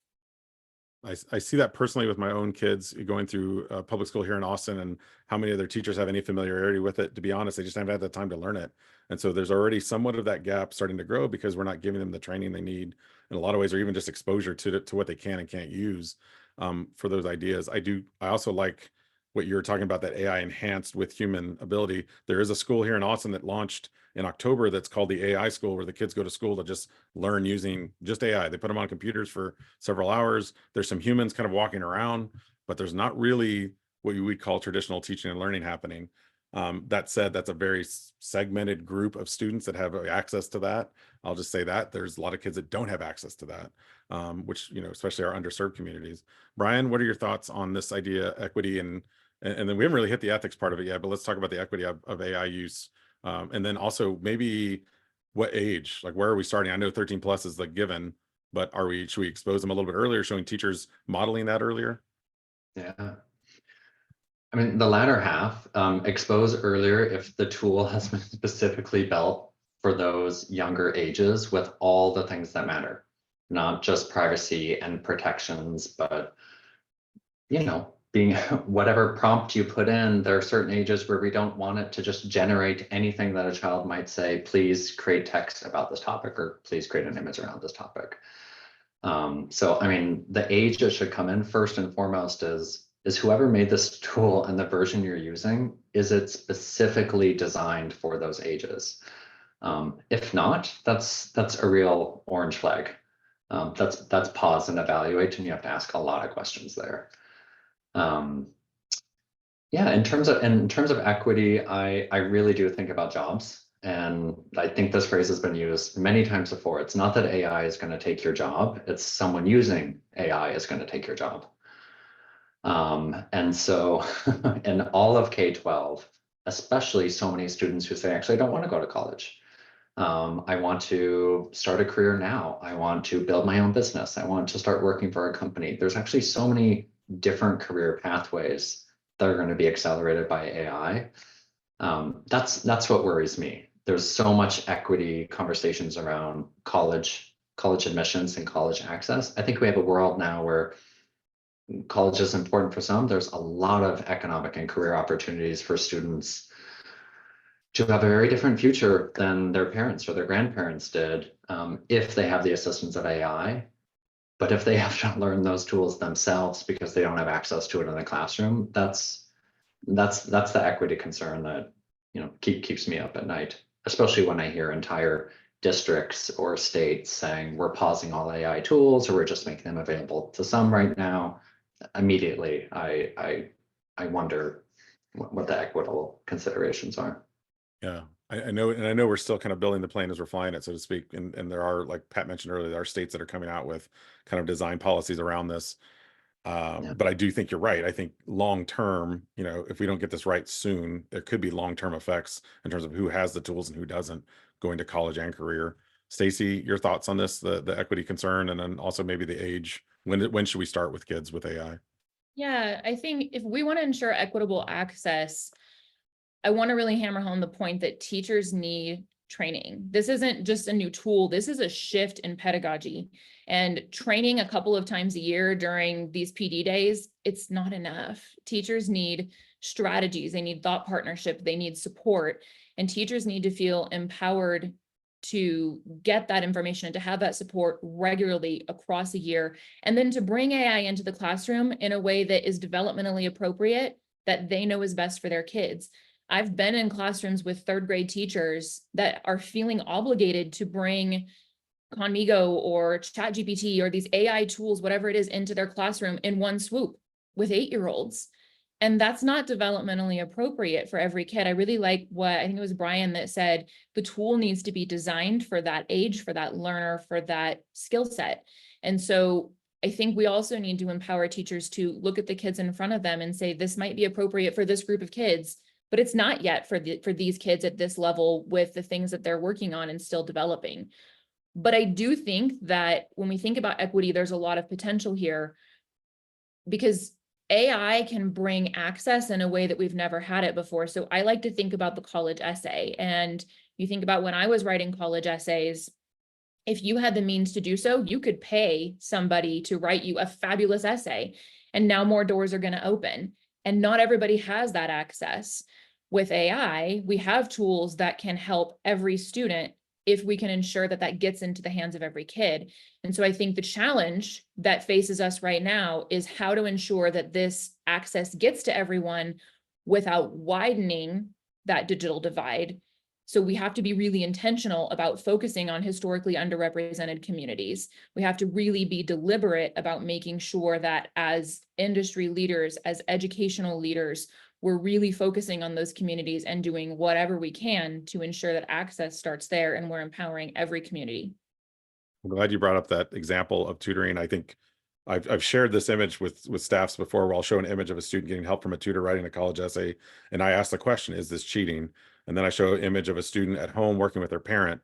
I see that personally with my own kids going through public school here in Austin, and how many of their teachers have any familiarity with it. To be honest, they just haven't had the time to learn it. And so there's already somewhat of that gap starting to grow because we're not giving them the training they need in a lot of ways, or even just exposure to what they can and can't use for those ideas. I also like what you're talking about, that AI enhanced with human ability. There is a school here in Austin that launched in October that's called the AI School, where the kids go to school to just learn using just AI. They put them on computers for several hours. There's some humans kind of walking around, but there's not really what you would call traditional teaching and learning happening. That said, that's a very segmented group of students that have access to that. I'll just say that there's a lot of kids that don't have access to that, which, especially our underserved communities. Brian, what are your thoughts on this idea, equity, and then we haven't really hit the ethics part of it yet, but let's talk about the equity of AI use. And then also maybe what age, like where are we starting? I know 13 plus is the given, but should we expose them a little bit earlier, showing teachers modeling that earlier? Yeah. I mean, the latter half, expose earlier if the tool has been specifically built for those younger ages with all the things that matter, not just privacy and protections, but, being whatever prompt you put in, there are certain ages where we don't want it to just generate anything that a child might say, please create text about this topic, or please create an image around this topic. So, I mean, the age that should come in first and foremost is whoever made this tool and the version you're using, is it specifically designed for those ages? If not, that's a real orange flag. That's pause and evaluate, and you have to ask a lot of questions there. Yeah, in terms of equity, I really do think about jobs. And I think this phrase has been used many times before. It's not that AI is going to take your job, it's someone using AI is going to take your job. And so in all of K-12, especially so many students who say, actually, I don't want to go to college. I want to start a career now. I want to build my own business. I want to start working for a company. There's actually so many different career pathways that are going to be accelerated by AI. That's what worries me. There's so much equity conversations around college admissions and college access. I think we have a world now where college is important for some. There's a lot of economic and career opportunities for students to have a very different future than their parents or their grandparents did, if they have the assistance of AI. But if they have to learn those tools themselves because they don't have access to it in the classroom, that's the equity concern that keeps me up at night, especially when I hear entire districts or states saying we're pausing all AI tools, or we're just making them available to some right now. Immediately, I wonder what the equitable considerations are. Yeah, I know, and I know we're still kind of building the plane as we're flying it, so to speak. And there are, like Pat mentioned earlier, there are states that are coming out with kind of design policies around this. Yeah. But I do think you're right. I think long term, if we don't get this right soon, there could be long-term effects in terms of who has the tools and who doesn't, going to college and career. Stacy, your thoughts on this, the equity concern, and then also maybe the age. When should we start with kids with AI? Yeah, I think if we want to ensure equitable access, I want to really hammer home the point that teachers need training. This isn't just a new tool. This is a shift in pedagogy, and training a couple of times a year during these PD days, it's not enough. Teachers need strategies. They need thought partnership. They need support, and teachers need to feel empowered to get that information and to have that support regularly across a year, and then to bring AI into the classroom in a way that is developmentally appropriate, that they know is best for their kids. I've been in classrooms with third grade teachers that are feeling obligated to bring Conmigo or ChatGPT or these AI tools, whatever it is, into their classroom in one swoop with 8-year-olds. And that's not developmentally appropriate for every kid. I really like what, I think it was Brian that said, the tool needs to be designed for that age, for that learner, for that skill set. And so I think we also need to empower teachers to look at the kids in front of them and say, this might be appropriate for this group of kids, but it's not yet for these kids at this level with the things that they're working on and still developing. But I do think that when we think about equity, there's a lot of potential here, because AI can bring access in a way that we've never had it before. So I like to think about the college essay. And you think about when I was writing college essays, if you had the means to do so, you could pay somebody to write you a fabulous essay. And now more doors are going to open. And not everybody has that access. With AI, we have tools that can help every student if we can ensure that that gets into the hands of every kid. And so I think the challenge that faces us right now is how to ensure that this access gets to everyone without widening that digital divide. So we have to be really intentional about focusing on historically underrepresented communities. We have to really be deliberate about making sure that as industry leaders, as educational leaders, we're really focusing on those communities and doing whatever we can to ensure that access starts there and we're empowering every community. I'm glad you brought up that example of tutoring. I think I've shared this image with staffs before, where I'll show an image of a student getting help from a tutor writing a college essay, and I ask the question, is this cheating? And then I show an image of a student at home working with their parent,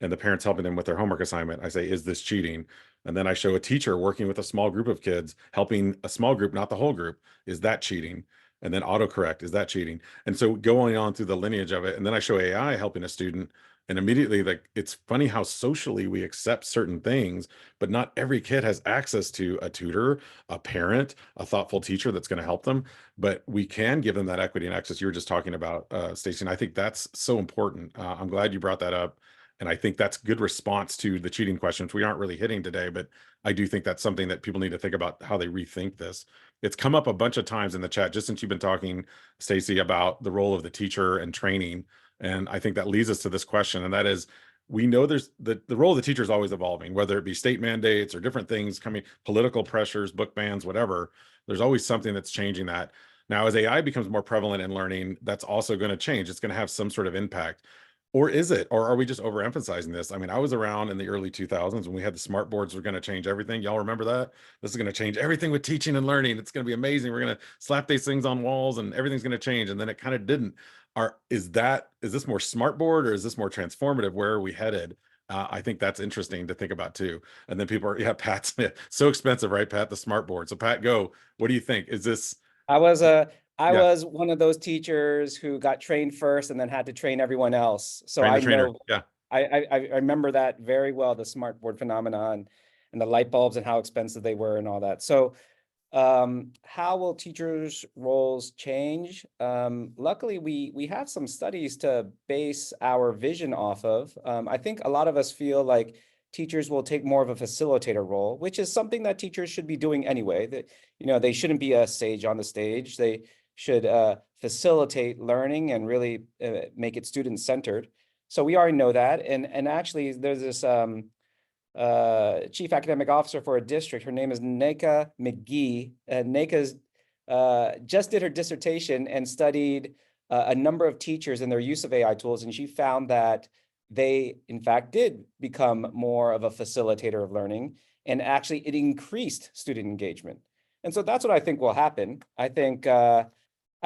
and the parent's helping them with their homework assignment. I say, is this cheating? And then I show a teacher working with a small group of kids, helping a small group, not the whole group. Is that cheating? And then autocorrect, is that cheating? And so going on through the lineage of it, and then I show AI helping a student, and immediately, like, it's funny how socially we accept certain things, but not every kid has access to a tutor, a parent, a thoughtful teacher that's going to help them. But we can give them that equity and access you were just talking about, Stacey. And I think that's so important. I'm glad you brought that up. And I think that's good response to the cheating questions we aren't really hitting today, but I do think that's something that people need to think about, how they rethink this. It's come up a bunch of times in the chat, just since you've been talking, Stacey, about the role of the teacher and training. And I think that leads us to this question, and that is, we know there's the role of the teacher is always evolving, whether it be state mandates or different things coming, political pressures, book bans, whatever. There's always something that's changing that. Now, as AI becomes more prevalent in learning, that's also going to change. It's going to have some sort of impact. Or is it? Or are we just overemphasizing this? I mean, I was around in the early 2000s when we had the smart boards were going to change everything. Y'all remember that? This is going to change everything with teaching and learning. It's going to be amazing. We're going to slap these things on walls and everything's going to change. And then it kind of didn't. Is this more smart board, or is this more transformative? Where are we headed? I think that's interesting to think about too. And then people are, yeah, Pat's so expensive, right, Pat? The smart board. So Pat, go. What do you think? Is this? I was Yeah. was one of those teachers who got trained first and then had to train everyone else. So Train the I trainer. know, Yeah. I remember that very well, the smart board phenomenon and the light bulbs and how expensive they were and all that. So how will teachers' roles change? Luckily, we have some studies to base our vision off of. I think a lot of us feel like teachers will take more of a facilitator role, which is something that teachers should be doing anyway. That, you know, they shouldn't be a sage on the stage. They should facilitate learning and really make it student-centered. So we already know that. And actually, there's this chief academic officer for a district. Her name is Neka McGee. And Neka's just did her dissertation and studied a number of teachers and their use of AI tools. And she found that they, in fact, did become more of a facilitator of learning. And actually, it increased student engagement. And so that's what I think will happen. I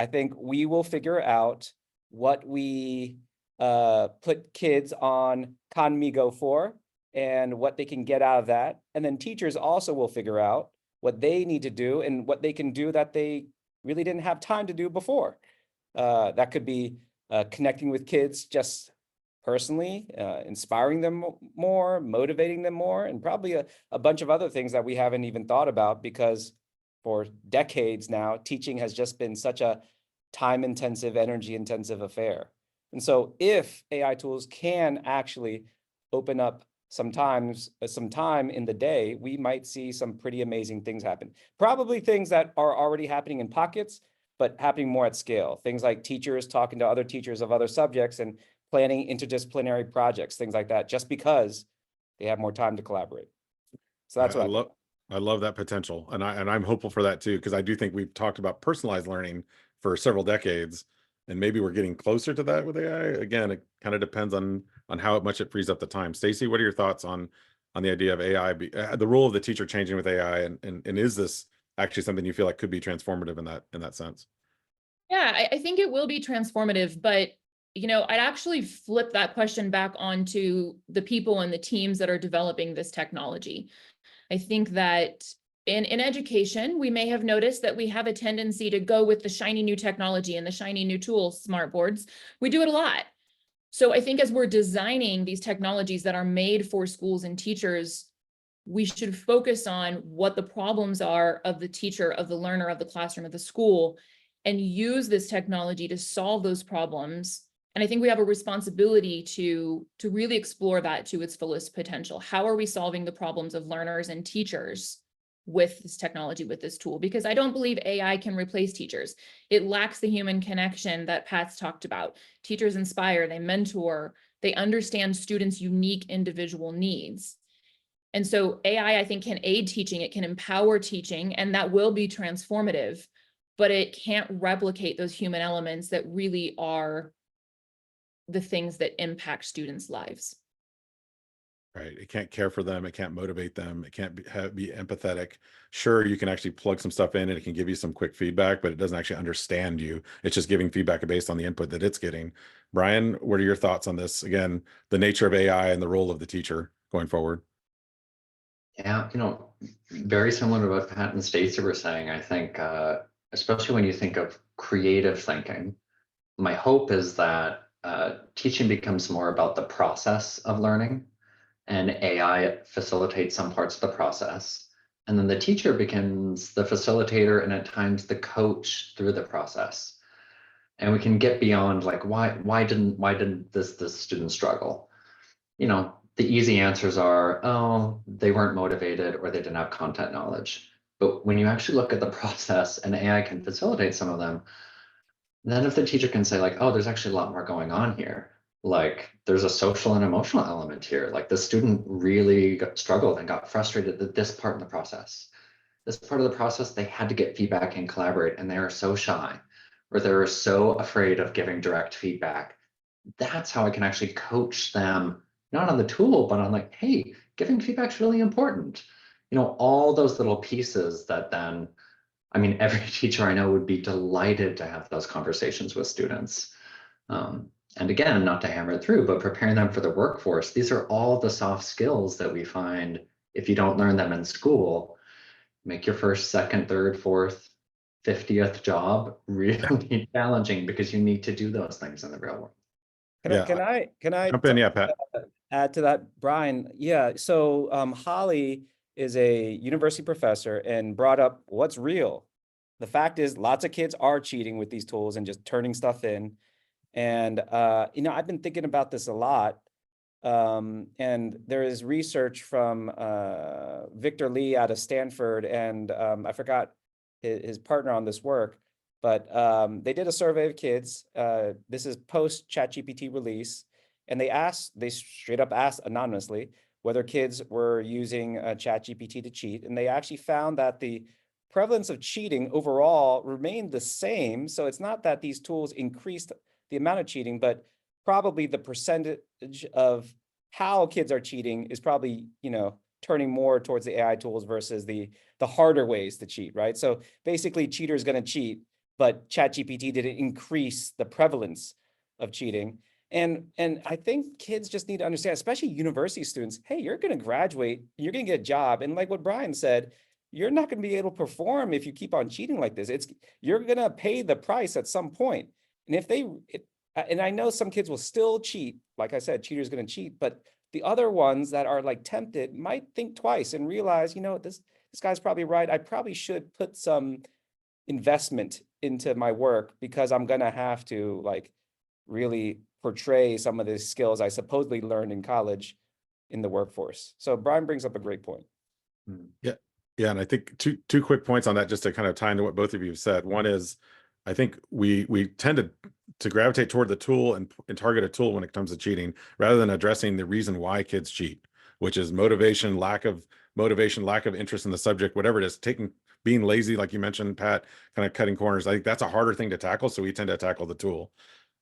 think we will figure out what we put kids on Conmigo for, and what they can get out of that. And then teachers also will figure out what they need to do and what they can do that they really didn't have time to do before. That could be connecting with kids just personally, inspiring them more, motivating them more, and probably a bunch of other things that we haven't even thought about, because for decades now, teaching has just been such a time-intensive, energy-intensive affair. And so if AI tools can actually open up sometimes some time in the day, we might see some pretty amazing things happen. Probably things that are already happening in pockets, but happening more at scale. Things like teachers talking to other teachers of other subjects and planning interdisciplinary projects, things like that, just because they have more time to collaborate. So that's what I love that potential, and I'm hopeful for that too, because I do think we've talked about personalized learning for several decades, and maybe we're getting closer to that with AI. Again, it kind of depends on how much it frees up the time. Stacy, what are your thoughts on the idea of AI, the role of the teacher changing with AI, and is this actually something you feel like could be transformative in that sense? Yeah, I think it will be transformative, but I'd actually flip that question back onto the people and the teams that are developing this technology. I think that in education, we may have noticed that we have a tendency to go with the shiny new technology and the shiny new tools, smart boards. We do it a lot. So I think as we're designing these technologies that are made for schools and teachers, we should focus on what the problems are of the teacher, of the learner, of the classroom, of the school, and use this technology to solve those problems. And I think we have a responsibility to really explore that to its fullest potential. How are we solving the problems of learners and teachers with this technology, with this tool? Because I don't believe AI can replace teachers. It lacks the human connection that Pat's talked about. Teachers inspire, they mentor, they understand students' unique individual needs. And so AI, I think, can aid teaching, it can empower teaching, and that will be transformative, but it can't replicate those human elements that really are the things that impact students' lives. Right. It can't care for them. It can't motivate them. It can't be empathetic. Sure, you can actually plug some stuff in and it can give you some quick feedback, but it doesn't actually understand you. It's just giving feedback based on the input that it's getting. Brian, what are your thoughts on this? Again, the nature of AI and the role of the teacher going forward. Yeah, very similar to what Pat and Stacey were saying. I think, especially when you think of creative thinking, my hope is that teaching becomes more about the process of learning, and AI facilitates some parts of the process. And then the teacher becomes the facilitator and at times the coach through the process. And we can get beyond like, why didn't this student struggle? The easy answers are, oh, they weren't motivated or they didn't have content knowledge. But when you actually look at the process and AI can facilitate some of them, then if the teacher can say like, oh, there's actually a lot more going on here. Like there's a social and emotional element here. Like the student really struggled and got frustrated at this part in the process. This part of the process, they had to get feedback and collaborate, and they are so shy, or they're so afraid of giving direct feedback. That's how I can actually coach them, not on the tool, but on like, hey, giving feedback's really important. All those little pieces that then, I mean, every teacher I know would be delighted to have those conversations with students. And again, not to hammer it through, but preparing them for the workforce. These are all the soft skills that we find if you don't learn them in school, make your first, second, third, fourth, 50th job really challenging, because you need to do those things in the real world. Can I Jump in, yeah, Pat. add to that, Brian? Yeah. So Holly is a university professor and brought up what's real. The fact is, lots of kids are cheating with these tools and just turning stuff in. And I've been thinking about this a lot. And there is research from Victor Lee out of Stanford, and I forgot his partner on this work, but they did a survey of kids. This is post ChatGPT release, and they straight up asked anonymously whether kids were using ChatGPT to cheat, and they actually found that the prevalence of cheating overall remained the same. So it's not that these tools increased the amount of cheating, but probably the percentage of how kids are cheating is probably, turning more towards the AI tools versus the harder ways to cheat, right? So basically, cheaters going to cheat, but ChatGPT didn't increase the prevalence of cheating. And I think kids just need to understand, especially university students, hey, you're going to graduate, you're going to get a job. And like what Brian said, you're not going to be able to perform if you keep on cheating like this. You're going to pay the price at some point. And and I know some kids will still cheat. Like I said, cheaters going to cheat, but the other ones that are like tempted might think twice and realize, this guy's probably right. I probably should put some investment into my work because I'm going to have to like really portray some of the skills I supposedly learned in college in the workforce. So Brian brings up a great point. Yeah. Yeah. And I think two quick points on that, just to kind of tie into what both of you have said. One is, I think we tend to gravitate toward the tool and target a tool when it comes to cheating, rather than addressing the reason why kids cheat, which is motivation, lack of interest in the subject, whatever it is, being lazy, like you mentioned, Pat, kind of cutting corners. I think that's a harder thing to tackle. So we tend to tackle the tool.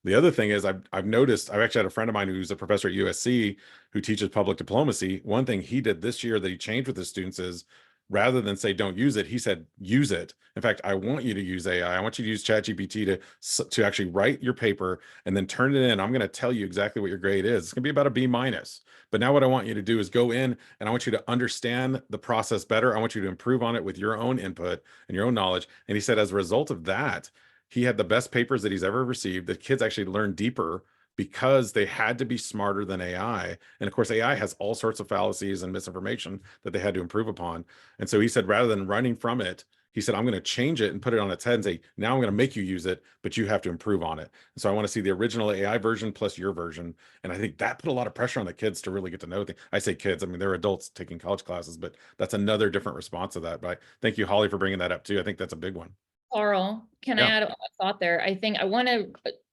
The other thing is I've noticed, I've actually had a friend of mine who's a professor at USC who teaches public diplomacy. One thing he did this year that he changed with his students is, rather than say don't use it, he said use it. In fact, I want you to use AI. I want you to use ChatGPT to actually write your paper and then turn it in. I'm going to tell you exactly what your grade is. It's going to be about a B-. But now what I want you to do is go in and I want you to understand the process better. I want you to improve on it with your own input and your own knowledge. And he said, as a result of that, he had the best papers that he's ever received. The kids actually learned deeper because they had to be smarter than AI. And of course, AI has all sorts of fallacies and misinformation that they had to improve upon. And so he said, rather than running from it, he said, I'm going to change it and put it on its head and say, now I'm going to make you use it, but you have to improve on it. And so I want to see the original AI version plus your version. And I think that put a lot of pressure on the kids to really get to know things. I say kids, I mean, they're adults taking college classes, but that's another different response to that. But thank you, Holly, for bringing that up too. I think that's a big one. Carl, can I Yeah. add a thought there? I think I want to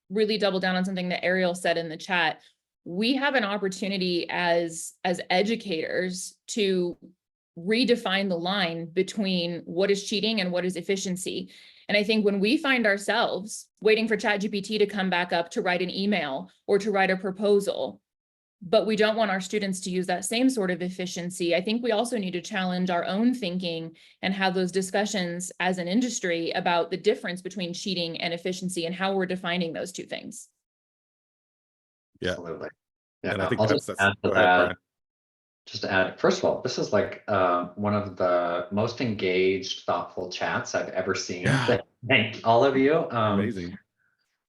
really double down on something that Ariel said in the chat. We have an opportunity as educators to redefine the line between what is cheating and what is efficiency. And I think when we find ourselves waiting for ChatGPT to come back up to write an email or to write a proposal, but we don't want our students to use that same sort of efficiency, I think we also need to challenge our own thinking and have those discussions as an industry about the difference between cheating and efficiency and how we're defining those two things. Yeah. Absolutely. Yeah, And I think I'll that's just add to go ahead, that. Brian. Just to add, first of all, this is like one of the most engaged, thoughtful chats I've ever seen. Yeah. Thank all of you. Amazing.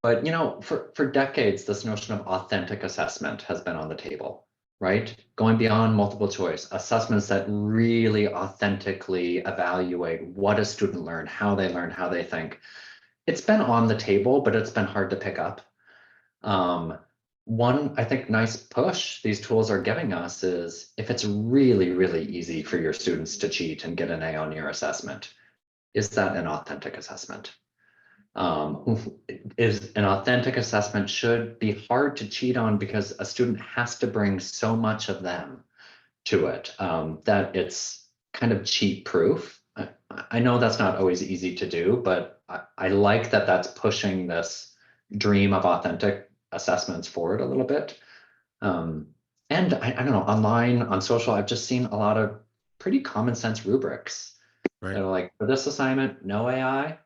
But for decades, this notion of authentic assessment has been on the table, right? Going beyond multiple choice, assessments that really authentically evaluate what a student learned, how they think. It's been on the table, but it's been hard to pick up. One, I think, nice push these tools are giving us is if it's really, really easy for your students to cheat and get an A on your assessment, is that an authentic assessment? Is an authentic assessment should be hard to cheat on because a student has to bring so much of them to it that it's kind of cheat proof. I know that's not always easy to do, but I like that that's pushing this dream of authentic assessments forward a little bit. And I don't know, online, on social, I've just seen a lot of pretty common sense rubrics. Right. That are like, for this assignment, no AI,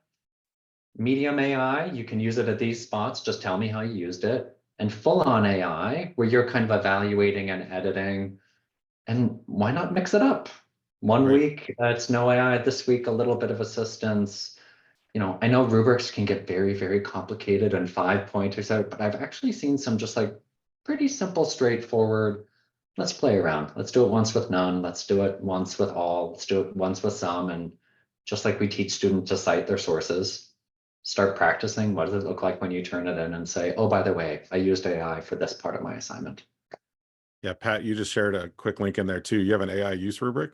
medium AI, you can use it at these spots, just tell me how you used it. And full on AI, where you're kind of evaluating and editing. And why not mix it up? One Right. week, it's no AI, this week, a little bit of assistance. I know rubrics can get very, very complicated and 5-pointers out, but I've actually seen some just like pretty simple, straightforward. Let's play around. Let's do it once with none. Let's do it once with all. Let's do it once with some. And just like we teach students to cite their sources, start practicing. What does it look like when you turn it in and say, oh, by the way, I used AI for this part of my assignment. Yeah, Pat, you just shared a quick link in there too. You have an AI use rubric?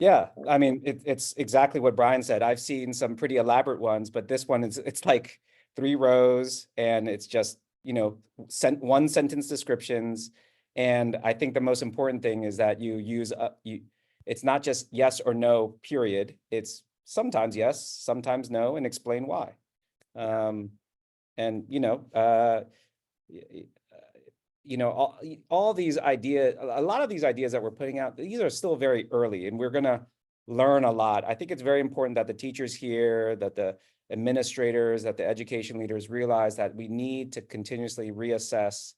Yeah, I mean, it's exactly what Brian said. I've seen some pretty elaborate ones, but this one it's like 3 rows and it's just, one sentence descriptions. And I think the most important thing is that you use it's not just yes or no, period. It's sometimes yes, sometimes no, and explain why. All these ideas, a lot of these ideas that we're putting out, these are still very early and we're going to learn a lot. I think it's very important that the teachers here, that the administrators, that the education leaders realize that we need to continuously reassess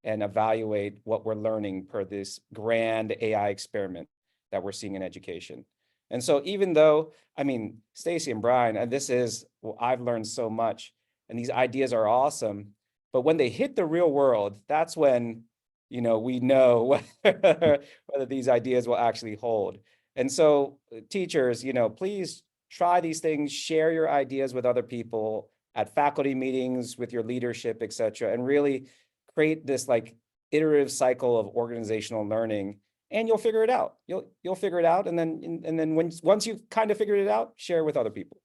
and evaluate what we're learning per this grand AI experiment that we're seeing in education. And so even though, I mean, Stacy and Brian, and this is, well, I've learned so much, and these ideas are awesome, but when they hit the real world, that's when, you know, we know whether these ideas will actually hold. And so teachers, you know, please try these things, share your ideas with other people at faculty meetings, with your leadership, et cetera, and really create this like iterative cycle of organizational learning, and you'll figure it out. You'll figure it out, and then once you've kind of figured it out, share with other people.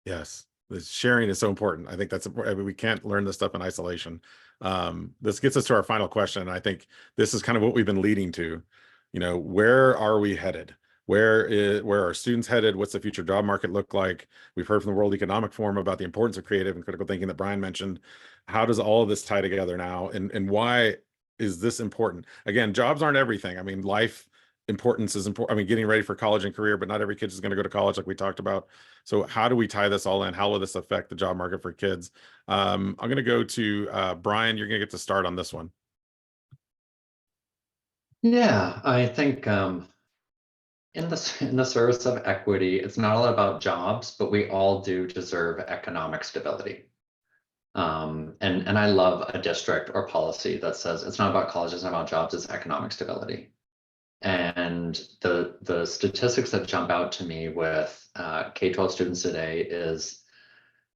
Yes, the sharing is so important. I think that's important. I mean, we can't learn this stuff in isolation. This gets us to our final question. And I think this is kind of what we've been leading to. You know, where are we headed? Where are students headed? What's the future job market look like? We've heard from the World Economic Forum about the importance of creative and critical thinking that Brian mentioned. How does all of this tie together now? And why is this important? Again, jobs aren't everything. I mean, life importance is important. I mean, getting ready for college and career, but not every kid is going to go to college like we talked about. So how do we tie this all in? How will this affect the job market for kids? I'm going to go to Brian. You're going to get to start on this one. Yeah, I think in the service of equity, it's not all about jobs, but we all do deserve economic stability. And I love a district or policy that says it's not about colleges, it's not about jobs, it's economic stability. And the statistics that jump out to me with K-12 students today is,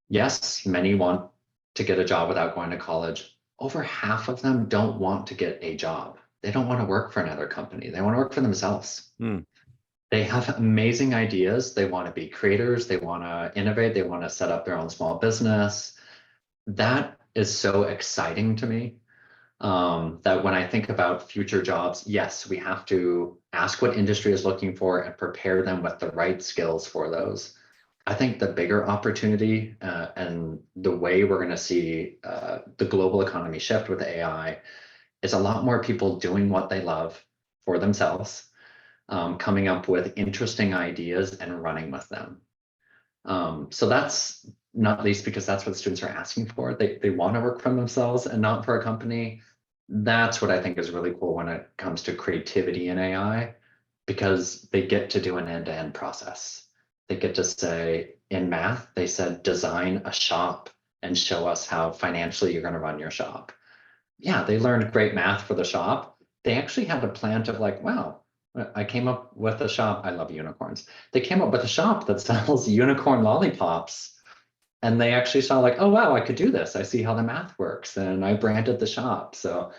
yes, many want to get a job without going to college. Over half of them don't want to get a job. They don't want to work for another company. They want to work for themselves. They have amazing ideas. They want to be creators. They want to innovate. They want to set up their own small business. That is so exciting to me. That when I think about future jobs, yes, we have to ask what industry is looking for and prepare them with the right skills for those. I think the bigger opportunity and the way we're going to see the global economy shift with AI is a lot more people doing what they love for themselves, coming up with interesting ideas and running with them. So that's not least because that's what the students are asking for. They want to work for themselves and not for a company. That's what I think is really cool when it comes to creativity in AI, because they get to do an end-to-end process. They get to say, in math, they said, design a shop and show us how financially you're going to run your shop. Yeah, they learned great math for the shop. They actually had a plan to like, wow, I came up with a shop. I love unicorns. They came up with a shop that sells unicorn lollipops. And they actually saw like, oh, wow, I could do this. I see how the math works. And I branded the shop. So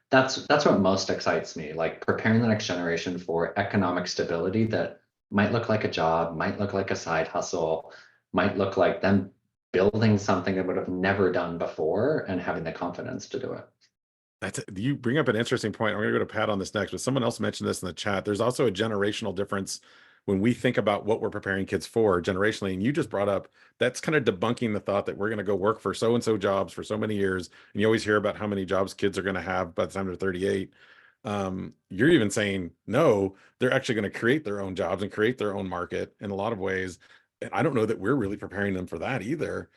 that's what most excites me, like preparing the next generation for economic stability that might look like a job, might look like a side hustle, might look like them building something they would have never done before and having the confidence to do it. You bring up an interesting point. I'm going to go to Pat on this next, but someone else mentioned this in the chat. There's also a generational difference when we think about what we're preparing kids for generationally. And you just brought up, that's kind of debunking the thought that we're going to go work for so-and-so jobs for so many years. And you always hear about how many jobs kids are going to have by the time they're 38. You're even saying, no, they're actually going to create their own jobs and create their own market in a lot of ways. And I don't know that we're really preparing them for that either.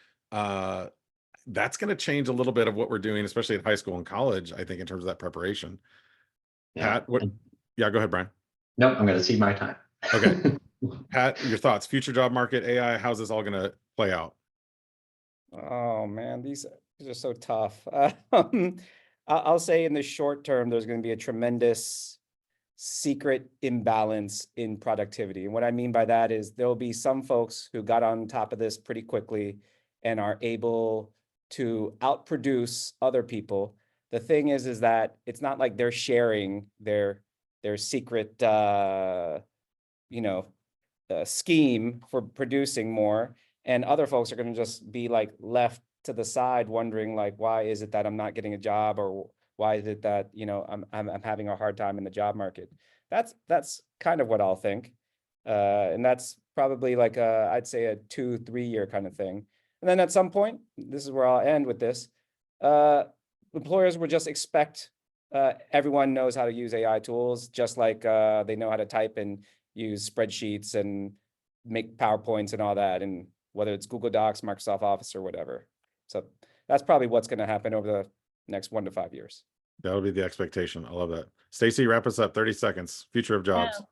That's going to change a little bit of what we're doing, especially in high school and college, I think, in terms of that preparation. Yeah. Pat, yeah, go ahead, Brian. Nope, I'm going to cede my time. Okay. Pat, your thoughts, future job market, AI, how's this all going to play out? Oh man, these are so tough. I'll say in the short term, there's going to be a tremendous secret imbalance in productivity. And what I mean by that is there'll be some folks who got on top of this pretty quickly and are able to outproduce other people. The thing is that it's not like they're sharing their secret, scheme for producing more, and other folks are going to just be like left to the side, wondering like, why is it that I'm not getting a job, or why is it that I'm having a hard time in the job market? That's kind of what I'll think, and that's probably like I'd say a 2-3 year kind of thing. And then at some point, this is where I'll end with this, employers will just expect everyone knows how to use AI tools, just like they know how to type and use spreadsheets and make PowerPoints and all that, and whether it's Google Docs, Microsoft Office, or whatever. So that's probably what's going to happen over the next 1 to 5 years. That'll be the expectation. I love that. Stacy, wrap us up. 30 seconds. Future of jobs.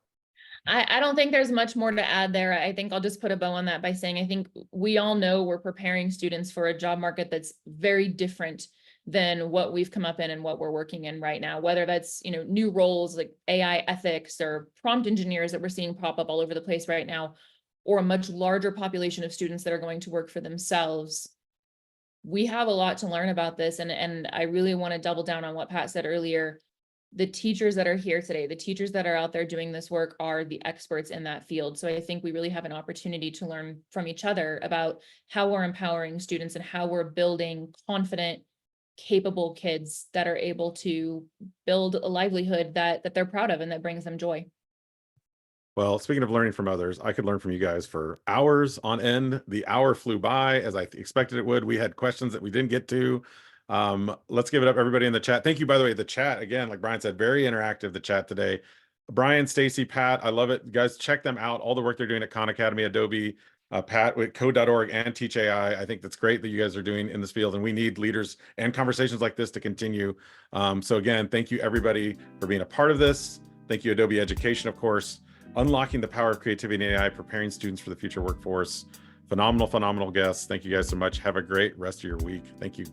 I don't think there's much more to add there. I think I'll just put a bow on that by saying, I think we all know we're preparing students for a job market that's very different than what we've come up in and what we're working in right now, whether that's, you know, new roles like AI ethics or prompt engineers that we're seeing pop up all over the place right now, or a much larger population of students that are going to work for themselves. We have a lot to learn about this. And I really want to double down on what Pat said earlier. The teachers that are here today, the teachers that are out there doing this work are the experts in that field. So I think we really have an opportunity to learn from each other about how we're empowering students and how we're building confident, capable kids that are able to build a livelihood that they're proud of and that brings them joy. Well, speaking of learning from others, I could learn from you guys for hours on end. The hour flew by as I expected it would. We had questions that we didn't get to. Let's give it up, everybody in the chat. Thank you, by the way. The chat, again, like Brian said, very interactive, the chat today. Brian, Stacy, Pat, I love it. Guys, check them out. All the work they're doing at Khan Academy, Adobe, Pat with code.org and Teach AI. I think that's great that you guys are doing in this field, and we need leaders and conversations like this to continue. So again, thank you, everybody, for being a part of this. Thank you, Adobe Education, of course. Unlocking the power of creativity and AI, preparing students for the future workforce. Phenomenal, phenomenal guests. Thank you guys so much. Have a great rest of your week. Thank you.